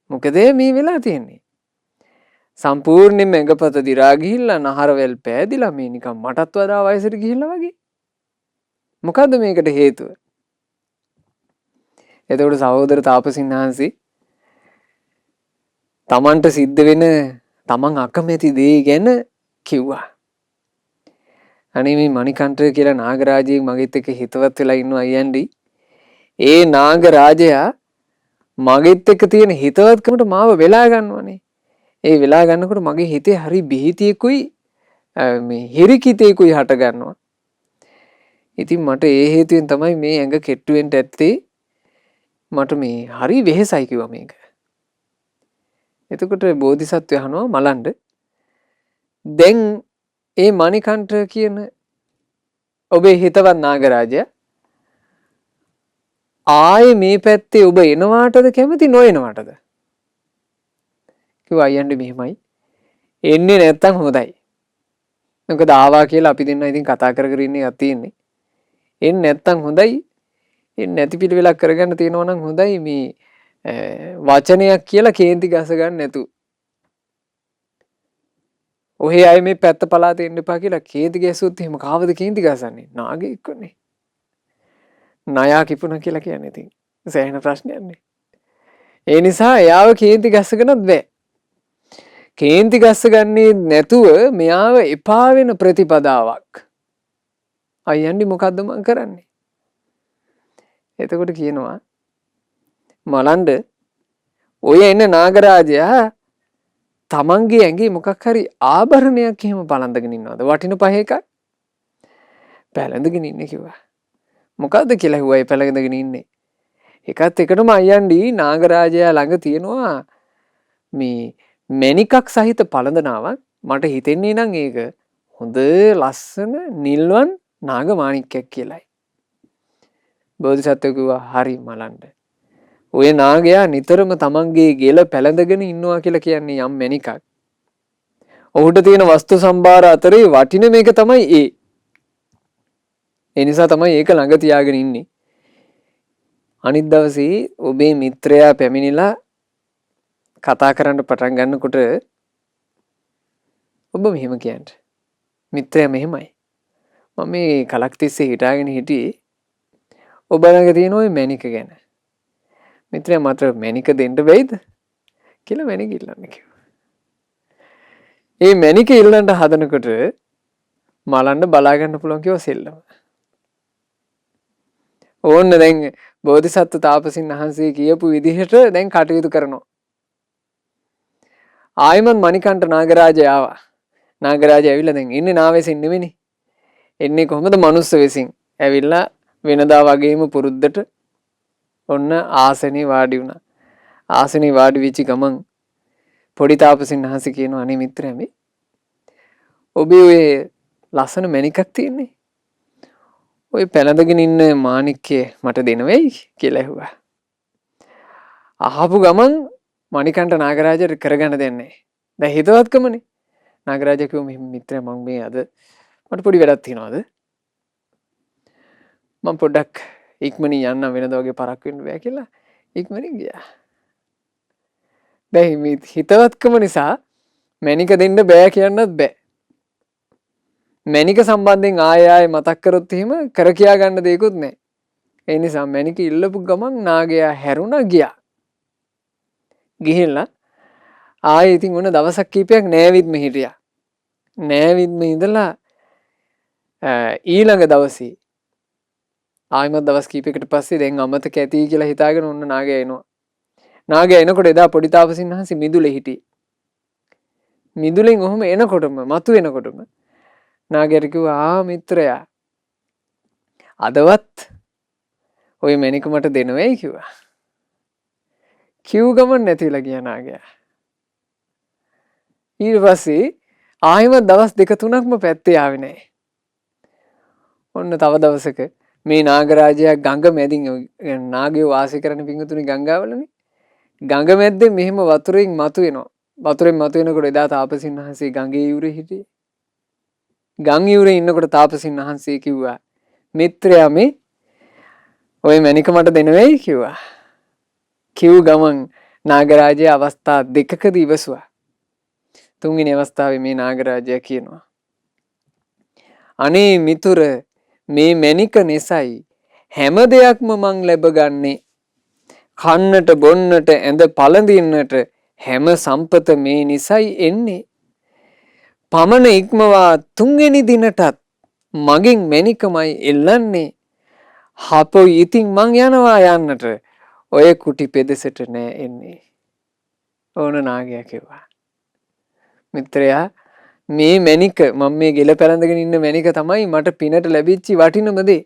මොකද මේ වෙලා තියෙන්නේ? සම්පූර්ණයෙන්ම ඇඟපත දිරා ගිහිල්ලා නහරවැල් පෑදිලා මේ නිකන් මටත් වඩා වයසට ගිහිල්ලා වගේ. මොකද්ද මේකට හේතුව? එතකොට සහෝදර තාපසින් වහන්සේ තමන්ට සිද්ධ වෙන තමන් අකමැති දේ ගැන කිව්වා. අනේ මේ මණිකන්ඨ කියලා නාගරාජයෙක් මගෙත් එක්ක හිතවත් වෙලා ඉන්නවා අයියන්ඩි. ඒ නාගරාජයා මගෙත් එක්ක තියෙන හිතවත්කමට මාව වෙලා ගන්නවනේ. ඒ වෙලා ගන්නකොට මගේ හිතේ හරි බිහිතියකුයි මේ හිරිකිතේකුයි හට ගන්නවා. ඉතින් මට ඒ හේතුවෙන් තමයි මේ ඇඟ කෙට්ටු වෙන්න ඇත්තේ. මට මේ හරි වෙහෙසයි කිව්වා මේක. එතකොට බෝධිසත්වය අහනවා මලන්ඩ දැන් ඒ මණිකන්ඨ කියන ඔබේ හිතවත් නාගරාජයා ආයේ මේ පැත්තේ ඔබ එනවාටද කැමති නොඑනවාටද? කිව්වා අයියන්ඩි මෙහෙමයි. එන්නේ නැත්තම් හොඳයි. මොකද ආවා කියලා අපි දෙන්නා ඉතින් කතා කර කර ඉන්නේ යක් තියෙන්නේ. එන්නේ නැත්තම් හොඳයි. එන්නේ නැති පිළිවෙලක් කරගන්න තියෙනවා නම් හොඳයි. මේ වචනයක් කියලා කේන්ති ගස ගන්න නැතු. ඔහේ අය මේ පැත්ත පලාතේ එන්න එපා කියලා කේන්ති ගැසුවොත් එහෙම කාවද කේන්ති ගසන්නේ? නාගෙක්කනේ. ණයා කිපුණා කියලා කියන්නේ ඉතින් සෑහෙන ප්‍රශ්නයක් නේ. ඒ නිසා එයාව කේන්ති ගස්සගෙනත් බෑ. කේන්ති ගස්ස ගන්නේ නැතුව මෙයාව එපා වෙන ප්‍රතිපදාවක්. අයියන්ඩි මොකද්ද මං කරන්නේ? එතකොට කියනවා මලන්ඩ ඔය එන්න නාගරාජයා තමන්ගේ ඇඟේ මොකක් හරි ආභරණයක් එහෙම පළඳගෙන ඉන්නවද? වටින පහ එකක් පැලඳගෙන ඉන්නේ කිව්වා. මොකද්ද කියලා ඇහුවා. ඒ පැලඳගෙන ඉන්නේ. එකත් එකටම අයියන්ඩි නාගරාජයා ළඟ තියෙනවා මේ මණිකක් සහිත පළඳනාවක්. මට හිතෙන්නේ නම් ඒක හොඳ ලස්සන නිල්වන් නාග මාණික්කයක් කියලායි. බෝධිසත්වයා කිව්වා හරි මලන්ඩ. ඔය නාගයා නිතරම තමන්ගේ ගෙල පැලඳගෙන ඉන්නවා කියලා කියන්නේ යම් මණිකක්. ඔහුට තියෙන වස්තු සම්භාර අතරේ වටින මේක තමයි ඒ. ඒ නිසා තමයි ඒක ළඟ තියාගෙන ඉන්නේ. අනිත් දවසේ ඔබේ මිත්‍රයා පැමිණිලා කතා කරන්න පටන් ගන්නකොට ඔබ මෙහෙම කියන්න. මිත්‍රයා මෙහෙමයි. මම මේ කලක් තිස්සේ හිතාගෙන හිටියේ ඔබ ළඟ තියෙන ওই මණික ගැන. මිත්‍රයා මට මණික දෙන්න බැයිද කියලා මණික ඉල්ලන්න කිව්වා. ඒ මණික ඉල්ලන්න හදනකොට මලන්න බලා ගන්න පුළුවන් කිව්වා සෙල්ලම. ඕන්න දැන් බෝධිසත්ව තාපසින් වහන්සේ කියපු විදිහට දැන් කටයුතු කරනවා. ආයමන් මණිකන්ඨ නාගරාජයා ආවා. නාගරාජයා ඇවිල්ලා දැන් ඉන්නේ නාවෙසින් නෙවෙයි. එන්නේ කොහොමද? මනුස්ස වෙසින්. ඇවිල්ලා වෙනදා වගේම පුරුද්දට ඔන්න ආසනේ වාඩි වුණා. ආසනේ වාඩි වෙච්ච ගමන් පොඩි තාපසින් වහන්සේ කියනවා අනේ මිත්‍රයා මේ ඔබේ ඔය ලස්සන මණිකක් තියෙන්නේ. ඔය පැලඳගෙන ඉන්න මාණික්කය මට දෙන වෙයි කියලා ඇහුවා. අහපු ගමන් මණිකන්ඨ නාගරාජට කරගන්න දෙන්නේ නැහැ. දැන් හිතවත්කමනේ. නාගරාජා කිව්වා මෙහෙම මිත්‍රයා මම මේ අද මට පොඩි වැඩක් තියෙනවාද? මම පොඩ්ඩක් ඉක්මනින් යන්න වෙනදා වගේ පරක් වෙන්න බෑ කියලා ඉක්මනින් ගියා. දැන් මේ හිතවත්කම නිසා මණික දෙන්න බෑ කියන්නත් බෑ. මණික සම්බන්ධයෙන් ආයෙ මතක් කරොත් එහෙම කර කියා ගන්න දෙයක්වත් නැහැ. ඒ නිසා මණික ඉල්ලපු ගමන් නාගයා හැරුණා ගියා. ගිහිල්ලා ආයෙ ඉතින් ඔන්න දවසක් කීපයක් නෑවිත්ම හිටියා. නෑවිත්ම ඉඳලා ඊළඟ දවසේ ආයිමත් දවස් කීපයකට පස්සේ දැන් අමතක ඇති කියලා හිතාගෙන ඔන්න නාගයා එනවා. නාගයා එනකොට එදා පොඩි තාපසින් වහන්සේ මිදුලේ හිටියේ. මිදුලෙන් ඔහොම එනකොටම මතු වෙනකොටම නාගයාට කිව්වා ආ මිත්‍රයා අදවත් ඔය මැණික මට දෙන්න වෙයි කිව්වා. කිව් ගමන් නැතිලා ගියා නාගයා. ඊට පස්සේ ආයිමත් දවස් 2-3ක්ම පැත්තේ ආවේ නැහැ. ඔන්න තව දවසක මේ නාගරාජයා ගඟ මැදින් නාගයෝ වාසය කරන පිංගුතුනි ගංගාවලනේ. ගඟ මැද්දේ මෙහෙම වතුරෙන් මතුවෙනවා. වතුරෙන් මතුවෙනකොට එදා තාපසින් වහන්සේ ගඟේ යුරේ හිටියේ. ගම් යුරේ ඉන්නකොට තාපසින් වහන්සේ කිව්වා මිත්‍රයා මේ ඔය මැණික මට දෙන්න වෙයි කිව්වා. කිව් ගමන් නාගරාජයා අවස්ථා දෙකකදී ඉවසුවා. තුන්වෙනි අවස්ථාවේ මේ නාගරාජයා කියනවා අනේ මිතුර මේ මැණික නිසයි හැම දෙයක්ම මං ලැබගන්නේ. කන්නට බොන්නට ඇඳ පළඳින්නට හැම සම්පත මේ නිසයි එන්නේ. පමණ ඉක්මවා තුන්වෙනි දිනටත් මගෙන් මැණිකමයි එල්ලන්නේ. හපොයි ඉතින් මං යනවා යන්නට ඔය කුටි පෙදෙසට නෑ එන්නේ. ඕන නාගයා කිව්වා. මිත්‍රයා මේ මැණික මම මේ ගෙල පැලඳගෙන ඉන්න මැණික තමයි මට පිනට ලැබිච්ච වටිනම දේ.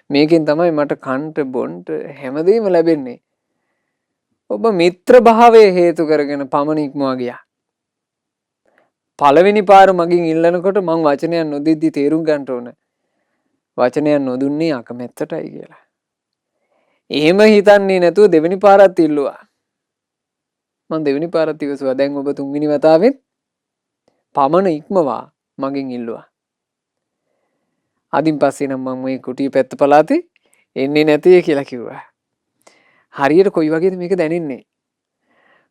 මේකෙන් තමයි මට කන්ට බොන්ට හැමදේම ලැබෙන්නේ. ඔබ මිත්‍ර භාවයේ හේතු කරගෙන පමණ ඉක්මවා ගියා. පළවෙනි පාර මගෙන් ඉල්ලනකොට මං වචනයක් නොදෙද්දි තේරුම් ගන්න ඕන. වචනයක් නොදුන්නේ අකමැත්තටයි කියලා. එහෙම හිතන්නේ නැතුව දෙවෙනි පාරත් ඉල්ලුවා. මං දෙවෙනි පාරත් ඉවසුවා. දැන් ඔබ තුන්වෙනි වතාවෙත් පමණ ඉක්මවා මගෙන් ඉල්ලුවා. අදින් පස්සේ නම් මම මේ කුටිය පැත්ත පළාතේ එන්නේ නැතිය කියලා කිව්වා. හරියට කොයි වගේද මේක දැනෙන්නේ?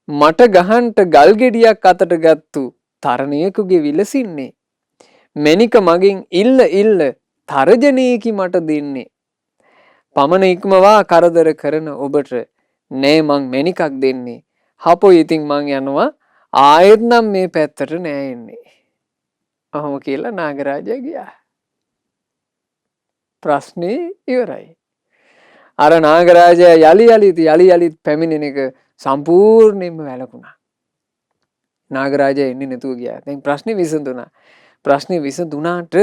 මට ගහන්ට ගල් ගෙඩියක් අතට ගත්තු තරණයකගේ විලසින්නේ. මැණික මගෙන් ඉල්ල තරජනයකි මට දෙන්නේ. පමණ ඉක්මවා කරදර කරන ඔබට නෑ මං මැණිකක් දෙන්නේ. හපොයි ඉතින් මං යනවා ආයෙත් නම් මේ පැත්තට නෑ එන්නේ. ඔහොම කියලා නාගරාජයා ගියා. ප්‍රශ්නේ ඉවරයි. අර නාගරාජයා යලි යලිත් පැමිණෙන එක සම්පූර්ණයෙන්ම වැළකුණා. නාගරාජයා එන්නේ නැතුව ගියා. දැන් ප්‍රශ්නේ විසඳුණා. ප්‍රශ්නේ විසඳුණාට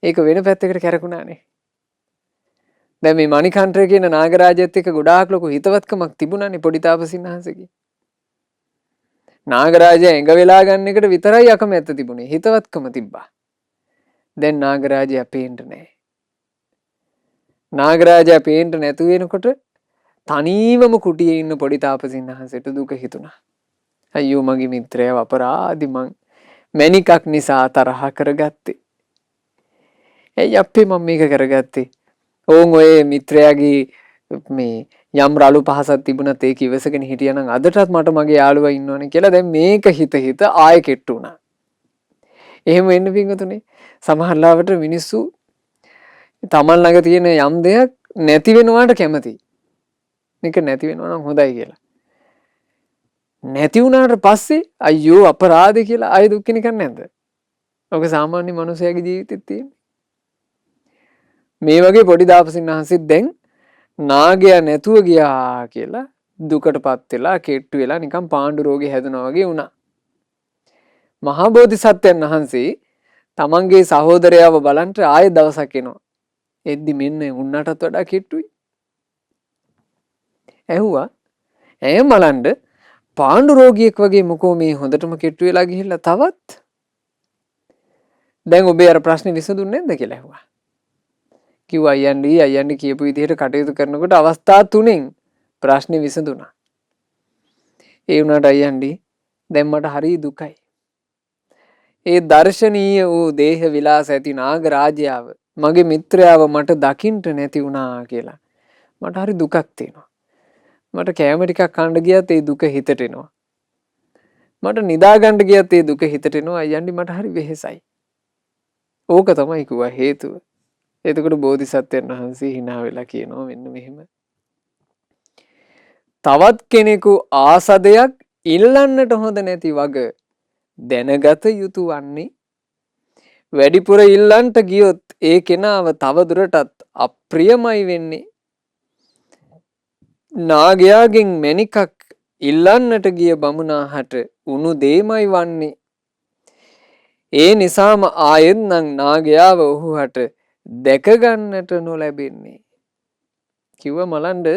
ඒක වෙන පැත්තකට කැරකුණානේ. දැන් මේ මණිකණ්ඨ කියන නාගරාජයත් එක්ක ගොඩාක් ලොකු හිතවත්කමක් තිබුණානේ පොඩි තාපසින් වහන්සේගේ. නාගරාජයා එඟ වෙලා ගන්න එකට විතරයි අකමැත්ත තිබුණේ. හිතවත්කම තිබ්බා. දැන් නාගරාජයා පේන්න නැහැ. නාගරාජයා පේන්න නැතු වෙනකොට තනීවම කුටියේ ඉන්න පොඩි තාපසින් වහන්සේට දුක හිතුණා. අයියෝ මගේ මිත්‍රයව අපරාධි මං මැණිකක් නිසා තරහ කරගත්තේ. ඇයි අප්පේ මම මේක කරගත්තේ? ඕන් ඔය මිත්‍රයාගේ මේ යම් රළු පහසක් තිබුණත් ඒක ඉවසගෙන හිටියනම් අදටත් මට මගේ යාළුවා ඉන්නවනේ කියලා දැන් මේක හිත ආයෙ කෙට්ටු වුණා. එහෙම වෙන්න පිංගුතුනේ සමහර ලාවට මිනිස්සු තමන් ළඟ තියෙන යම් දෙයක් නැති වෙනවාට කැමති. මේක නැති වෙනවා නම් හොඳයි කියලා. නැති වුණාට පස්සේ අයියෝ අපරාධේ කියලා ආයෙ දුක් කෙනෙක් නැද්ද? ඔක සාමාන්‍ය මනුස්සයාගේ ජීවිතෙත් තියෙන්නේ. මේ වගේ පොඩි තාපසින් වහන්සේත් දැන් නාගයා නැතුව ගියා කියලා දුකටපත් වෙලා කෙට්ටු වෙලා නිකන් පාණ්ඩු රෝගේ හැදුනා වගේ වුණා. මහා බෝධිසත්වයන් වහන්සේ තමන්ගේ සහෝදරයව බලන්ට ආයෙ දවසක් එනවා. එද්දි මෙන්න උන්නටත් වඩා කෙට්ටුයි. ඇහුවා "ඇය මලන්ඩ පාණ්ඩු රෝගියෙක් වගේ මොකෝ මේ හොඳටම කෙට්ටු වෙලා ගිහිල්ලා තවත් දැන් ඔබේ අර ප්‍රශ්නේ විසඳුන්නේ නැද්ද කියලා ඇහුවා. කිව්වා අයියන්ඩි කියපු විදිහට කටයුතු කරනකොට අවස්ථා 3න් ප්‍රශ්නේ විසඳුණා. ඒ වුණාට අයියන්ඩි දැන් මට හරි දුකයි. ඒ දර්ශනීය වූ දේහ විලාස ඇති නාගරාජයාව මගේ මිත්‍රයාව මට දකින්න නැති වුණා කියලා මට හරි දුකක් තියෙනවා. මට කෑම ටිකක් කන්න ගියත් ඒ දුක හිතට එනවා. මට නිදා ගන්න ගියත් ඒ දුක හිතට එනවා. අයියන්ඩි මට හරි වෙහෙසයි. ඕක තමයි කිව්වා හේතුව. එතකොට බෝධිසත්වයන් වහන්සේ hina වෙලා කියනවා මෙන්න මෙහෙම. තවත් කෙනෙකු ආසදයක් ඉල්ලන්නට හොඳ නැති වග දැනගත යුතු වන්නේ වැඩිපුර ඉල්ලන්ට ගියොත් ඒ කෙනාව තව දුරටත් අප්‍රියමයි වෙන්නේ. නාගයාගෙන් මැණිකක් ඉල්ලන්නට ගිය බමුණාහට උණු දෙමයි වන්නේ. ඒ නිසාම ආයෙත් නම් නාගයාව ඔහුහට දැක ගන්නට නොලැබෙන්නේ. කිව්ව මලන්ඩ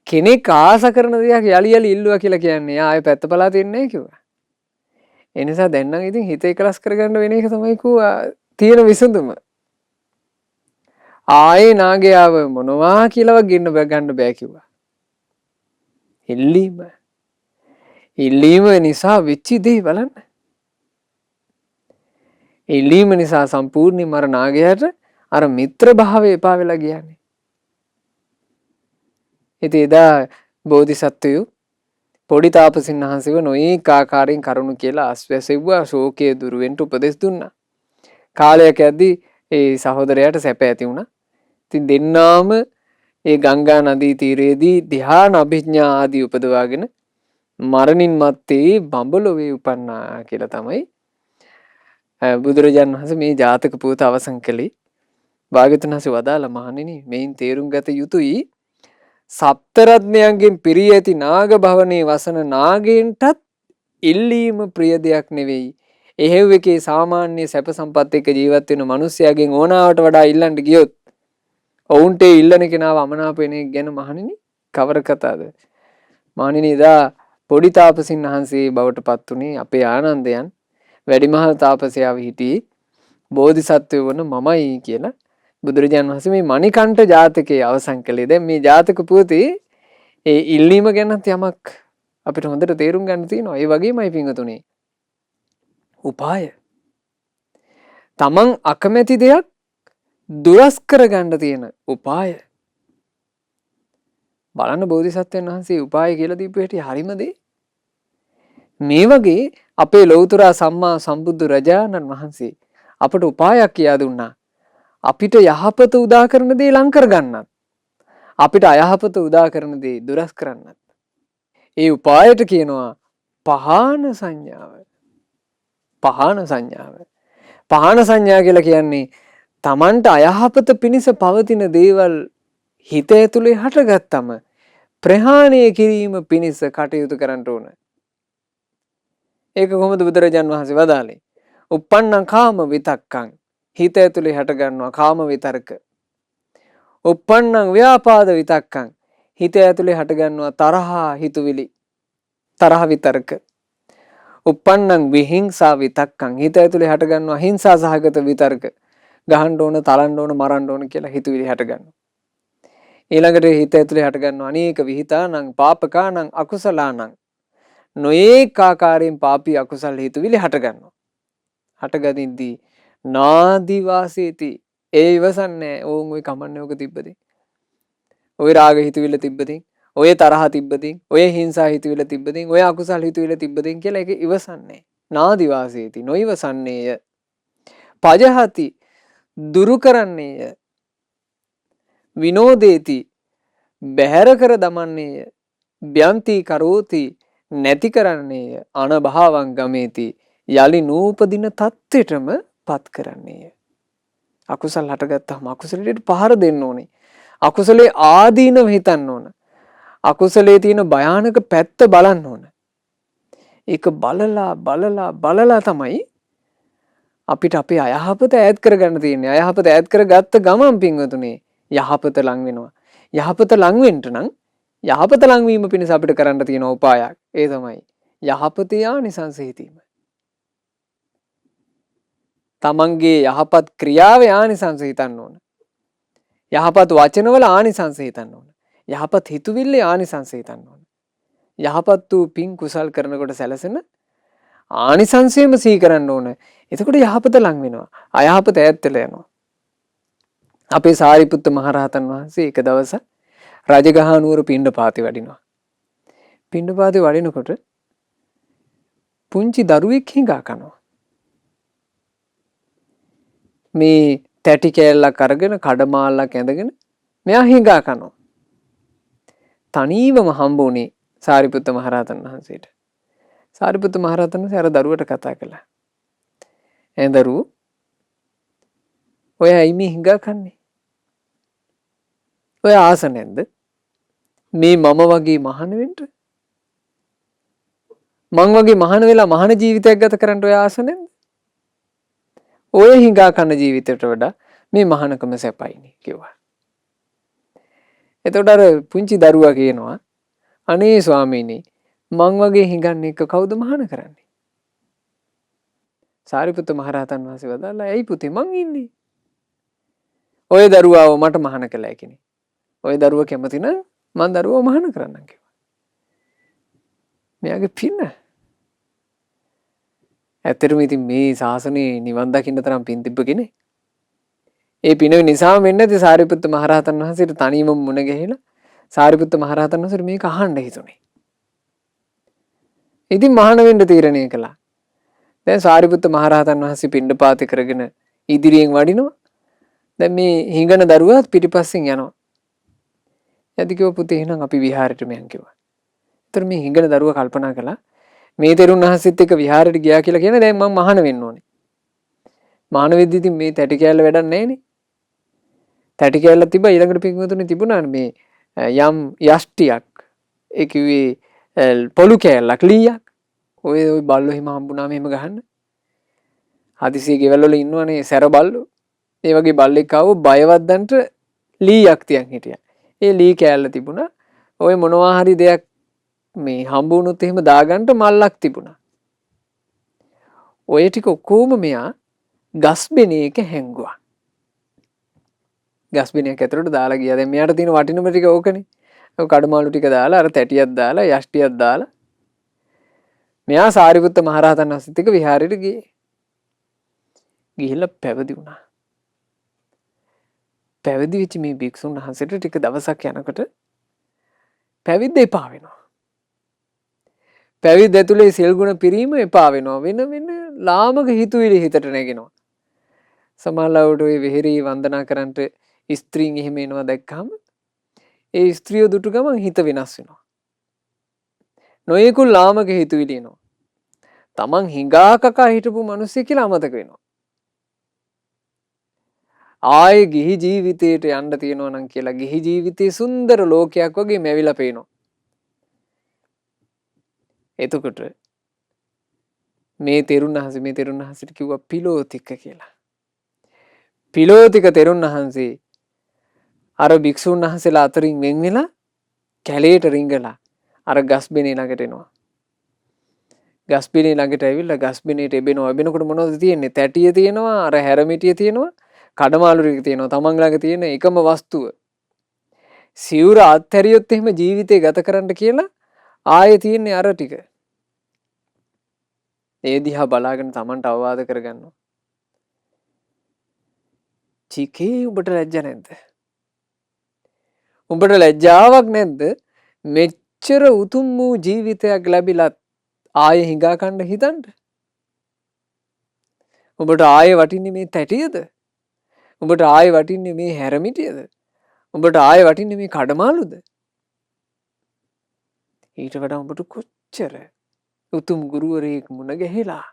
කෙනෙක් ආස කරන දෙයක් යලි යලි ඉල්ලුවා කියලා කියන්නේ ආයෙ පැත්ත පලා තියන්නේ කිව්වා. ඒ නිසා දැන් නම් ඉතින් හිත එකලස් කරගන්න වෙන එක තමයි තියෙන විසඳුම. ආයේ නාගයාව මොනවා කියලාවත් ගන්න බෑ කිව්වා. ඉල්ලීම නිසා වෙච්ච දේ බලන්න. ඉල්ලීම නිසා සම්පූර්ණයෙන්ම අර නාගයාට අර මිත්‍ර භාවය එපා වෙලා ගියානේ. ඉතින් එදා බෝධිසත්වයෝ පොඩි තාපසින් වහන්සේව නොඒක ආකාරයෙන් කරුණු කියලා අස්වැසෙව්වා, ශෝකය දුරු වෙන්න උපදෙස් දුන්නා. කාලයක් යද්දී ඒ සහෝදරයාට සැප ඇති වුණා. ඉතින් දෙන්නාම ඒ ගංගා නදී තීරයේදී ධ්‍යාන අභිඥා ආදී උපදවාගෙන මරණින් මත්තේ බඹලොවේ උපන්නා කියලා තමයි බුදුරජාණන් වහන්සේ මේ ජාතක පුවත අවසන් කළේ. භාග්‍යවතුන් වහන්සේ වදාළ මහණෙනි මෙයින් තේරුම් ගත යුතුයි සප්තරත්නයන්ගෙන් පිරී ඇති නාග භවනේ වසන නාගයන්ටත් ඉල්ලීම ප්‍රිය දෙයක් නෙවෙයි. එහෙව් එකේ සාමාන්‍ය සැප සම්පත් එක්ක ජීවත් වෙන මිනිස්යාගෙන් ඕනාවට වඩා ඉල්ලන්න ගියොත් ඔවුන්ට ඉල්ලන කෙනාව අමනාප වෙන එක ගැන මහණෙනි කවර කතාවද? මහණෙනි එදා පොඩි තාපසින් වහන්සේ බවට පත් උනේ අපේ ආනන්දයන් වැඩිමහල් තාපසයාව හිටියේ බෝධිසත්වය වන මමයි කියලා බුදුරජාණන් වහන්සේ මේ මණිකණ්ඨ ජාතකයේ අවසන් කළේ. දැන් මේ ජාතක පුවතේ ඒ ඉල්ලීම ගැනත් යමක් අපිට හොඳට තේරුම් ගන්න තියෙනවා. ඒ වගේමයි පින්වතුනි. උපාය. තමන් අකමැති දෙයක් දුරස් කරගන්න තියෙන උපාය. බලන්න බෝධිසත්වයන් වහන්සේ උපාය කියලා දීපු හැටි හරිම දේ. මේ වගේ අපේ ලෞතර සම්මා සම්බුදු රජාණන් වහන්සේ අපට උපායක් කියා දුන්නා. අපිට යහපත උදා කරන දේ ලං කරගන්නත්. අපිට අයහපත උදා කරන දේ දුරස් කරන්නත්. ඒ උපායට කියනවා පහාන සංඥාව. පහාන සංඥාව. පහාන සංඥා කියලා කියන්නේ තමන්ට අයහපත පිණිස පවතින දේවල් හිත ඇතුලේ හටගත්තම ප්‍රහාණය කිරීම පිණිස කටයුතු කරන්න ඕන. ඒක කොහොමද බුදුරජාන් වහන්සේ වදාළේ? uppannam කාම විතක්කං හිත ඇතුලේ හටගන්නවා කාම විතර්ක. uppannam ව්‍යාපාද විතක්කං හිත ඇතුලේ හටගන්නවා තරහා හිතුවිලි තරහ විතර්ක. uppannam විහිංසා විතක්කං හිත ඇතුලේ හටගන්නවා හිංසා සහගත විතර්ක. ගහන්න ඕන, තලන්න ඕන, මරන්න ඕන කියලා හිතුවිලි හටගන්නවා. ඊළඟට හිත ඇතුලේ හටගන්නවා අනේක විහිතානං පාපකානං අකුසලානං නොඒක ආකාරයෙන් පාපී අකුසල් හිතුවිලි හටගන්නවා. හටගනිද්දී නාදි වාසේති ඒ ඉවසන්නේ ඕන් ඔය කමන්නේ ඔක තිබ්බදී. ඔය රාග හිතුවිල්ල තිබ්බදී, ඔය තරහ තිබ්බදී, ඔය හිංසා හිතුවිල්ල තිබ්බදී, ඔය අකුසල් හිතුවිල්ල තිබ්බදී කියලා ඒක ඉවසන්නේ. නාදි වාසේති නොඉවසන්නේය. පජහති දුරු කරන්නේය. විනෝදේති බැහැර කර දමන්නේය. බ්‍යන්ති කරෝති නැති කරන්නේය. අනභාවං ගමේති යලි නූපදින තත්ත්වෙටම පත් කරන්නේය. අකුසල් හටගත්තාම අකුසලයට පහර දෙන්න ඕනේ. අකුසලේ ආදීනව හිතන්න ඕන. අකුසලේ තියෙන භයානක පැත්ත බලන්න ඕන. ඒක බලලා තමයි අපිට අපේ අයහපත ඈත් කරගන්න තියෙන්නේ. අයහපත ඈත් කරගත්ත ගමන් පින්වතුනි යහපත ලං වෙනවා. යහපත ලං වෙන්න නම් යහපත ලං වීම පිණිස අපිට කරන්න තියෙන උපායක්. ඒ තමයි යහපතේ ආනිසංස හිතීම. තමන්ගේ යහපත් ක්‍රියාවේ ආනිසංස හිතන්න ඕන. යහපත් වචනවල ආනිසංස හිතන්න ඕන. යහපත් හිතුවිල්ලේ ආනිසංස හිතන්න ඕන. යහපත් වූ පින් කුසල් කරනකොට සැලසෙන ආනිසංසයම සිහි කරන්න ඕන. එතකොට යහපත ලං වෙනවා. අයහපත ඈත් වෙලා යනවා. අපේ සාරිපුත්ත මහරහතන් වහන්සේ එක දවසක් රජගහ නුවර පිණ්ඩපාතේ වඩිනවා. පිණ්ඩපාතේ වඩිනකොට පුංචි දරුවෙක් හිඟා කනවා. මේ තැටි කෑල්ලක් අරගෙන කඩමාල්ලක් ඇඳගෙන මෙයා හිඟා කනවා. තනීවම හම්බුනේ සාරිපුත්ත මහරහතන් වහන්සේට. සාරිපුත්ත මහරහතන් වහන්සේ අර දරුවට කතා කළා. "ඒ දරුවෝ ඔය ඇයි මේ හිඟා කන්නේ? ඔය ආස නැද්ද? මේ මම වගේ මහාන වෙන්න? මං වගේ මහාන වෙලා මහාන ජීවිතයක් ගත කරන්න ඔය ආස නැද්ද? ඔය හිඟා කන ජීවිතයට වඩා මේ මහානකම සැපයිනේ කිව්වා. එතකොට අර පුංචි දරුවා කියනවා අනේ ස්වාමීනි මං වගේ හිඟන්නේ එක කවුද මහාන කරන්නේ? සාරිපුත්ත මහරහතන් වහන්සේ වදාළා ඇයි පුතේ මං ඉන්නේ. ඔය දරුවාව මට මහාන කළා කිනේ. ඔය දරුවා කැමති නම් මං දරුවව මහාන කරන්නම් කිව්වා. මෙයාගේ පින. ඇත්තටම ඉතින් මේ ශාසනයේ නිවන් දකින්න තරම් පින් තිබ්බ කෙනෙක්. ඒ පින නිසාම වෙන්නේ නැති සාරිපුත්ත මහරහතන් වහන්සේට තනියම මුණ ගැහිලා සාරිපුත්ත මහරහතන් වහන්සේට මේක අහන්න හිතුනේ. ඉතින් මහාන වෙන්න තීරණය කළා. දැන් සාරිපුත්ත මහරහතන් වහන්සේ පිණ්ඩපාතේ කරගෙන ඉදිරියෙන් වඩිනවා. දැන් මේ හිඟන දරුවාත් පිටිපස්සෙන් යනවා. එයාද කිව්වා පුතේ එහෙනම් අපි විහාරෙටම යන් කිව්වා. ඒතර මේ හිඟන දරුවා කල්පනා කළා මේ තෙරුන් වහන්සේත් එක්ක විහාරෙට ගියා කියලා කියන දැන් මම මහාන වෙන්න ඕනේ. මහාන වෙද්දි ඉතින් මේ තැටි කෑල්ල වැඩක් නැහැනේ. තැටි කෑල්ල තිබ්බා ඊළඟට පින්වතුනි තිබුණා මේ යම් යෂ්ටියක් ඒ කිව්වේ පොලු කෑල්ලක් ලීයක්. ඔය බල්ලෝ හිම හම්බුනාම එහෙම ගහන්න. හදිසියේ ගෙවල් වල ඉන්නවනේ සැර බල්ලෝ. ඒ වගේ බල්ලෙක් ආවො බයවද්දන්ට ලීයක් තියන් හිටියා. ඒ ලී කෑල්ල තිබුණා. ඔය මොනවා හරි දෙයක් මේ හම්බ වුණොත් එහෙම දාගන්න මල්ලක් තිබුණා. ඔය ටික ඔක්කොම මෙයා ගස්බෙනේක හැංගුවා. ගස්බෙනයක් ඇතුළට දාලා ගියා. දැන් මෙයාට තියෙන වටිනම ටික ඕකනේ. ඔය කඩමාළු ටික දාලා අර තැටියක් දාලා යෂ්ටියක් දාලා මෙයා සාරිපුත්ත මහරහතන් වහන්සේත් එක්ක විහාරෙට ගියේ. ගිහිල්ලා පැවිදි වුණා. පැවිදි වෙච්ච මේ භික්ෂුන් වහන්සේට ටික දවසක් යනකොට පැවිද්ද එපා වෙනවා. පැවිද්ද ඇතුලේ සිල් ගුණ පිරීම එපා වෙනවා. වෙන ලාමක හිතුවිලි හිතට නැගෙනවා. සමහරවිට ඔය වෙහෙරී වන්දනා කරන්නට ස්ත්‍රීන් එහෙම එනවා දැක්කම ඒ ස්ත්‍රිය දුටු ගමන් හිත වෙනස් වෙනවා. නොයෙකුත් ලාමක හිතුවිලි එනවා. තමන් හිඟා කකා හිටපු මිනිස්සු කියලා අමතක වෙනවා. ආයේ ගිහි ජීවිතයට යන්න තියෙනවා නම් කියලා ගිහි ජීවිතේ සුන්දර ලෝකයක් වගේ මැවිලා පේනවා. එතකොට මේ තෙරුන් වහන්සේට කිව්වා පිලෝතික කියලා. පිලෝතික තෙරුන් වහන්සේ අර භික්ෂුන් වහන්සේලා අතරින් වෙන් වෙලා කැලේට රිංගලා අර ගස්බෙනේ ළඟට එනවා. ගස්බෙනේ ළඟට ඇවිල්ලා ගස්බෙනේට එබෙනවා. එබෙනකොට මොනවද තියෙන්නේ? තැටිය තියෙනවා, අර හැරමිටිය තියෙනවා, කඩමාළු ටික තියෙනවා. තමන් ළඟ තියෙන එකම වස්තුව. සිවුර අත්හැරියොත් එහෙම ජීවිතේ ගත කරන්න කියලා ආයේ තියෙන්නේ අර ටික. ඒ දිහා බලාගෙන තමන්ට අවවාද කරගන්නවා. චිකේ උඹට ලැජ්ජ නැද්ද? උඹට ලැජ්ජාවක් නැද්ද? මෙච්චර උතුම් වූ ජීවිතයක් ලැබිලත් ආයේ හිඟා කන්න හිතන්න. උඹට ආයේ වටින්නේ මේ තැටියද? උඹට ආයේ වටින්නේ මේ හැරමිටියද? උඹට ආයේ වටින්නේ මේ කඩමාළුද? ඊට වඩා උඹට කොච්චර උතුම් ගුරුවරයෙක් මුණ ගැහිලා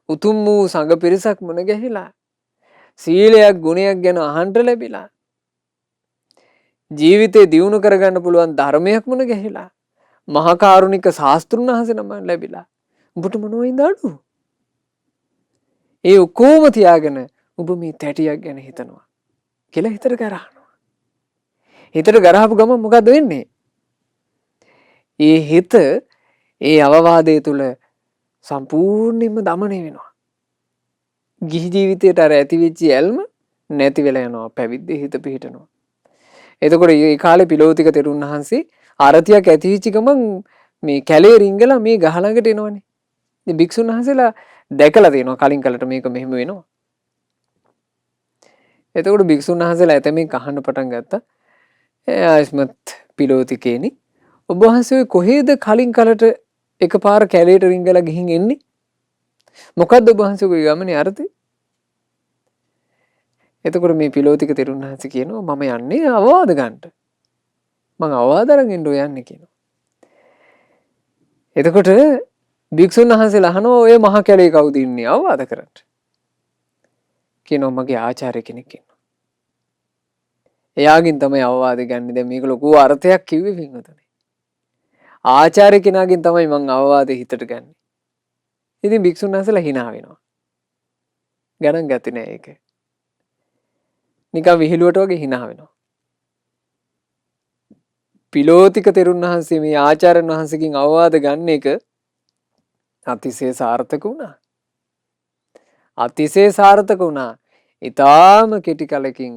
උතුම් වූ සංඝ පිරිසක් මුණ ගැහිලා සීලයක් ගුණයක් ගැන අහන්න ලැබිලා ජීවිතේ දියුණු කරගන්න පුළුවන් ධර්මයක් මුණ ගැහිලා මහා කරුණික ශාස්ත්‍රුන් වහන්සේ නම ලැබිලා උඹට මොනවයින්ද අඩු? ඒ ඔක්කොම තියාගෙන ඔබ මේ තැටියක් ගැන හිතනවා කියලා හිතට ගරහනවා. හිතට ගරහපු ගමන් මොකද වෙන්නේ? ඒ හිත ඒ අවවාදයේ තුල සම්පූර්ණයෙන්ම দমনය වෙනවා. ගිහි ජීවිතයට අර ඇතිවෙච්ච ඇල්ම නැති වෙලා යනවා. පැවිද්දේ හිත පිහිටනවා. එතකොට මේ කාලේ පිලෝතික තෙරුන් වහන්සේ ආරතියක් ඇතිවෙච්ච ගමන් මේ කැලේ රිංගලා මේ ගහ ළඟට එනවනේ. ඉතින් භික්ෂුන් වහන්සේලා දැකලා තියෙනවා කලින් කලට මේක මෙහෙම වෙනවා. එතකොට භික්ෂුන් වහන්සේලා ඇතමෙක් අහන්න පටන් ගත්තා. ආයස්මත් පිලෝතිකේනි ඔබ වහන්සේ කොහේද කලින් කලට එකපාර කැලේට රිංගලා ගිහින් එන්නේ? මොකද්ද ඔබ වහන්සේගේ ගමනේ අර්ථය? එතකොට මේ පිලෝතික තෙරුන් වහන්සේ කියනවා මම යන්නේ අවවාද ගන්නට. මං අවවාද අරන් එන්න යන්නේ කියනවා. එතකොට භික්ෂුන් වහන්සේලා අහනවා ඔය මහ කැලේ කවුද ඉන්නේ අවවාද කරන්න? කියනවා මගේ ආචාර්ය කෙනෙක් ඉන්නවා. එයාගෙන් තමයි අවවාද ගන්න. දැන් මේක ලොකු අර්ථයක් කිව්වේ පින්වතුනි. ආචාර්ය කෙනාගෙන් තමයි මං අවවාදෙ හිතට ගන්නෙ. ඉතින් භික්ෂුන් වහන්සේලා hina වෙනවා. ගණන් ගත්තේ නෑ ඒක. නිකන් විහිළුවට වගේ hina වෙනවා. පිලෝතික තෙරුන් වහන්සේ මේ ආචාර්යන් වහන්සේගෙන් අවවාද ගන්න එක අතිශය සාර්ථක වුණා. අතිශය සාර්ථක වුණා. ඊටාම කෙටි කලකින්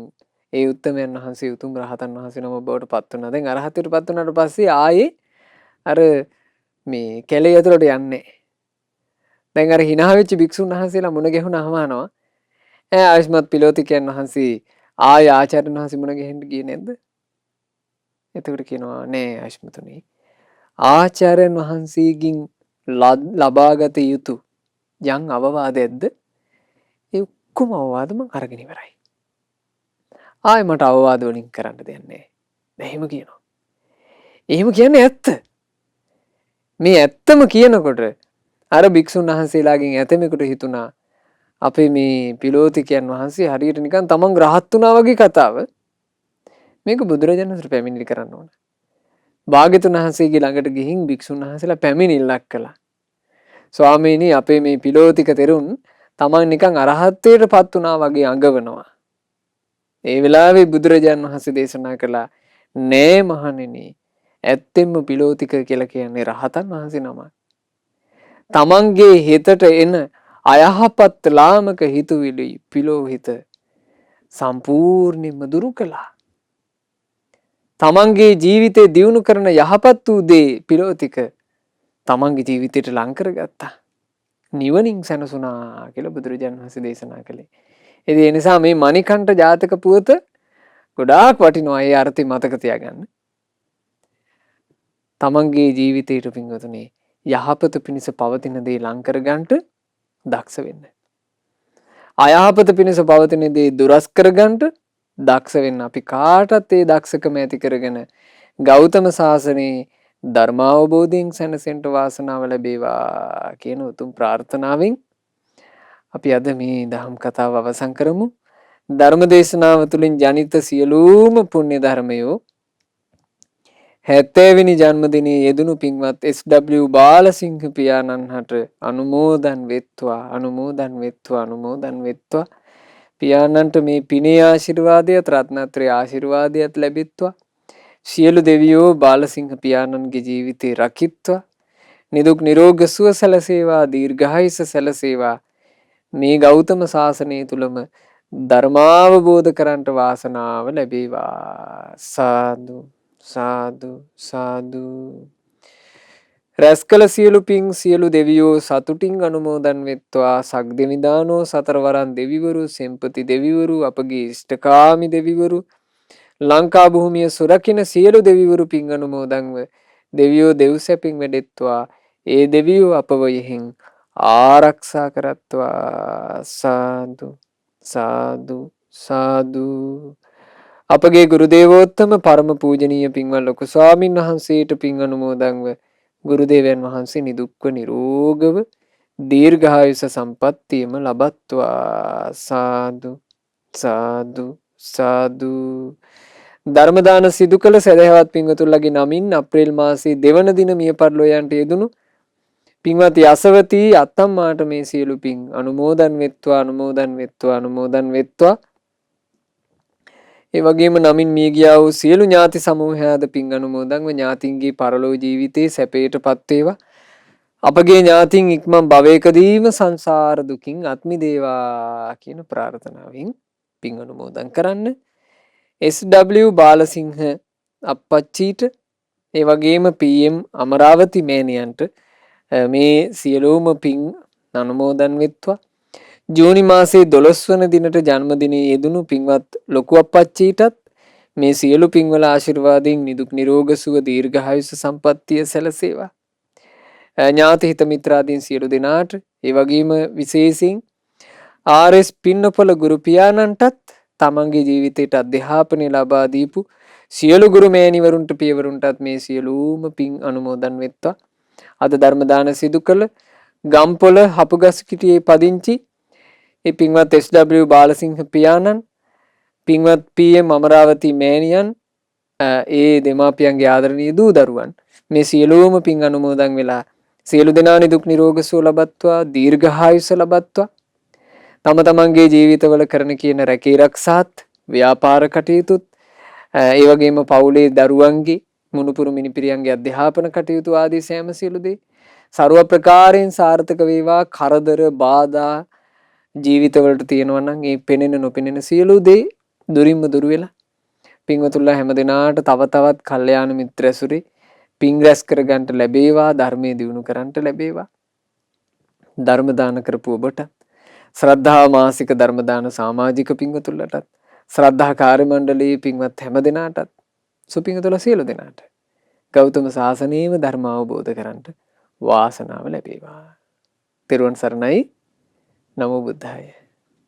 ඒ උත්තමයන් වහන්සේ උතුම් රහතන් වහන්සේ නම බවට පත් වුණා. දැන් අරහතට පත් වුණාට පස්සේ ආයේ අර මේ කැලේ ඇතුළට යන්නේ. දැන් අර hina වෙච්ච භික්ෂුන් වහන්සේලා මුණ ගැහුණාම අහනවා ආයස්මත් පිලෝතිකයන් වහන්සේ ආය ආචාර්යන් වහන්සේ මුණ ගැහෙන්න ගියේ නැද්ද? එතකොට කියනවා නෑ ආයස්මතුනි. ආචාර්යන් වහන්සේගෙන් ලබාගත යුතු යම් අවවාදයක්ද ඒ ඔක්කොම අවවාද මම අරගෙන ඉවරයි. ආයෙ මට අවවාද වලින් කරන්න දෙයක් නෑ. එහෙම කියනවා. එහෙම කියන්නේ ඇත්ත. මේ ඇත්තම කියනකොට අර භික්ෂුන් වහන්සේලාගෙන් ඇතමෙකුට හිතුණා අපේ මේ පිලෝතිකයන් වහන්සේ හරියට නිකන් තමන් රහත් වුණා වගේ කතාව මේක බුදුරජාණන් වහන්සේට පැමිණිලි කරන්න ඕන. භාග්‍යතුන් වහන්සේගේ ළඟට ගිහින් භික්ෂුන් වහන්සේලා පැමිණිල්ලක් කළා. ස්වාමීනි අපේ මේ පිලෝතික තෙරුන් තමන් නිකන් අරහත්ත්වයට පත් වුණා වගේ අඟවනවා. ඒ වෙලාවේ බුදුරජාණන් වහන්සේ දේශනා කළා නෑ මහණෙනි ඇත්තෙන්ම පිලෝතික කියලා කියන්නේ රහතන් වහන්සේ නමක්. තමන්ගේ හිතට එන අයහපත් ලාමක හිතුවිලි පිලෝහිත සම්පූර්ණයෙන්ම දුරු කළා. තමන්ගේ ජීවිතේ දියුණු කරන යහපත් වූ දේ පිලෝතික තමන්ගේ ජීවිතයට ලං කරගත්තා. නිවනින් සැනසුණා කියලා බුදුරජාණන් වහන්සේ දේශනා කළේ. ඒ නිසා මේ මණිකණ්ඨ ජාතක පුවත ගොඩාක් වටිනවා. ඒ අර්ථය මතක තියාගන්න. තමන්ගේ ජීවිතයට පින්වතුනි යහපත පිණිස පවතින දේ ලං කරගන්නට දක්ෂ වෙන්න. අයහපත පිණිස පවතින දේ දුරස් කරගන්නට දක්ෂ වෙන්න. අපි කාටත් ඒ දක්ෂකම ඇති කරගෙන ගෞතම සාසනයේ ධර්මාවබෝධයෙන් සැනසෙන්න වාසනාව ලැබේවා කියන උතුම් ප්‍රාර්ථනාවෙන් අපි අද මේ දහම් කතාව අවසන් කරමු. ධර්ම දේශනාව තුළින් ජනිත සියලුම පුණ්‍ය ධර්මයෝ 70 වෙනි ජන්මදිනයේ යෙදුණු පින්වත් SW බාලසිංහ පියාණන් හට අනුමෝදන් වෙත්වා අනුමෝදන් වෙත්වා අනුමෝදන් වෙත්වා. පියාණන්ට මේ පිනේ ආශිර්වාදයත් රත්නත්‍රයේ ආශිර්වාදයත් ලැබෙත්වා. සියලු දෙවියෝ බාලසිංහ පියාණන්ගේ ජීවිතේ රකිත්වා. නිදුක් නිරෝගී සුව සැලසේවා දීර්ඝායුෂ සැලසේවා. මේ ගෞතම සාසනය තුලම ධර්මාවබෝධ කරන්ට වාසනාව ලැබේවා. සාදු සාදු සාදු. රැස්කල සියලු පින් සියලු දෙවියෝ සතුටින් අනුමෝදන් වෙත්වා. සග්දෙවිදානෝ සතරවරන් දෙවිවරු සෙම්පති දෙවිවරු අපගේ ඉෂ්ඨකාමී දෙවිවරු ලංකා භූමිය සුරකින්න සියලු දෙවිවරු පින් අනුමෝදන්ව දෙවියෝ දෙව්සැපින් වැඩෙත්වා. ඒ දෙවියෝ අපව යෙහින් ආරක්ෂා කරත්වා. සාදු සාදු සාදු. අපගේ ගුරු දේවෝත්තම පරම පූජනීය පින්වත් ලොකු ස්වාමින් වහන්සේට පින් අනුමෝදන්ව ගුරු දේවයන් වහන්සේ නිදුක්ව නිරෝගව දීර්ඝායුෂ සම්පන්නියම ලබත්වා. සාදු සාදු සාදු. ධර්ම දාන සිදු කළ සදහවත් පින්වතුන්ලගේ නමින් අප්‍රේල් මාසයේ දෙවන දින මිය පරලෝ යන්ට යෙදුණු පින්වත් යසවතී අත්තම්මාට මේ සියලු පින් අනුමෝදන් වෙත්වා අනුමෝදන් වෙත්වා අනුමෝදන් වෙත්වා. ඒ වගේම නමින් මිය ගියා වූ සියලු ඥාති සමූහයාද පින් අනුමෝදන්ව ඥාතින්ගේ පරලෝ ජීවිතේ සැපයටපත් වේවා. අපගේ ඥාතින් ඉක්මන් භවයකදීම සංසාර දුකින් අත් මිදේවා කියන ප්‍රාර්ථනාවෙන් පින් අනුමෝදන් කරන්න. SW බාලසිංහ අප්පච්චිට ඒ වගේම PM අමරාවති මෑණියන්ට මේ සියලුම පින් අනුමෝදන් වෙත්වා. ජූනි මාසයේ 12 වන දිනට ජන්මදිනයේ යෙදුණු පින්වත් ලොකු අප්පච්චිටත් මේ සියලු පින්වල ආශිර්වාදයෙන් නිදුක් නිරෝගී සුව දීර්ඝායුෂ සම්පන්නිය සැලසේවා. ඥාති හිත මිත්‍රාදීන් සියලු දෙනාට ඒ වගේම විශේෂයෙන් RS පින්නපොළ ගුරු පියාණන්ටත් තමන්ගේ ජීවිතයට අධ්‍යාපනය ලබා දීපු සියලු ගුරු මෑණිවරුන්ට පියවරුන්ටත් මේ සියලුම පින් අනුමෝදන් වෙත්වා. අද ධර්ම දාන සිදු කළ ගම්පොළ හපුගස්කිටියේ පදිංචි ඒ පින්වත් SW බාලසිංහ පියාණන්, පින්වත් PM අමරාවති මෑණියන්, ඒ දෙමාපියන්ගේ ආදරණීය දූ දරුවන් මේ සියලුම පින් අනුමෝදන් වෙලා සියලු දෙනා නිදුක් නිරෝගී සුව ලබත්වා, දීර්ඝායුෂ ලබත්වා. තම තමන්ගේ ජීවිතවල කරන කියන රැකී රක්ෂාත්, ව්‍යාපාර කටයුතුත්, ඒ වගේම පවුලේ දරුවන්ගේ මුණුපුරු මිනිපිරියන්ගේ අධ්‍යාපන කටයුතු ආදී සෑම සියලු දේ ਸਰව ප්‍රකාරයෙන් සාර්ථක වේවා. කරදර බාධා ජීවිතවලට තියෙනවා නම් ඒ පෙනෙන නොපෙනෙන සියලු දේ දුරින්ම දුර වෙලා පින්වතුන්ලා හැම දිනාට තව තවත් කල්යාණ මිත්‍ර ඇසුරේ පින් රැස් කර ගන්නට ලැබේවා. ධර්මයේ දියුණු කරන්නට ලැබේවා. ධර්ම දාන කරපු ඔබට, ශ්‍රද්ධා මාසික ධර්ම දාන සමාජික පින්වතුන්ලටත්, ශ්‍රද්ධා කාර්ය මණ්ඩලයේ පින්වත් හැම දිනාටත්, සුපින්වතුන්ලා සියලු දෙනාට ගෞතම සාසනයේම ධර්ම අවබෝධ කරගන්නට වාසනාව ලැබේවා. තෙරුවන් සරණයි. නමෝ බුද්ධාය.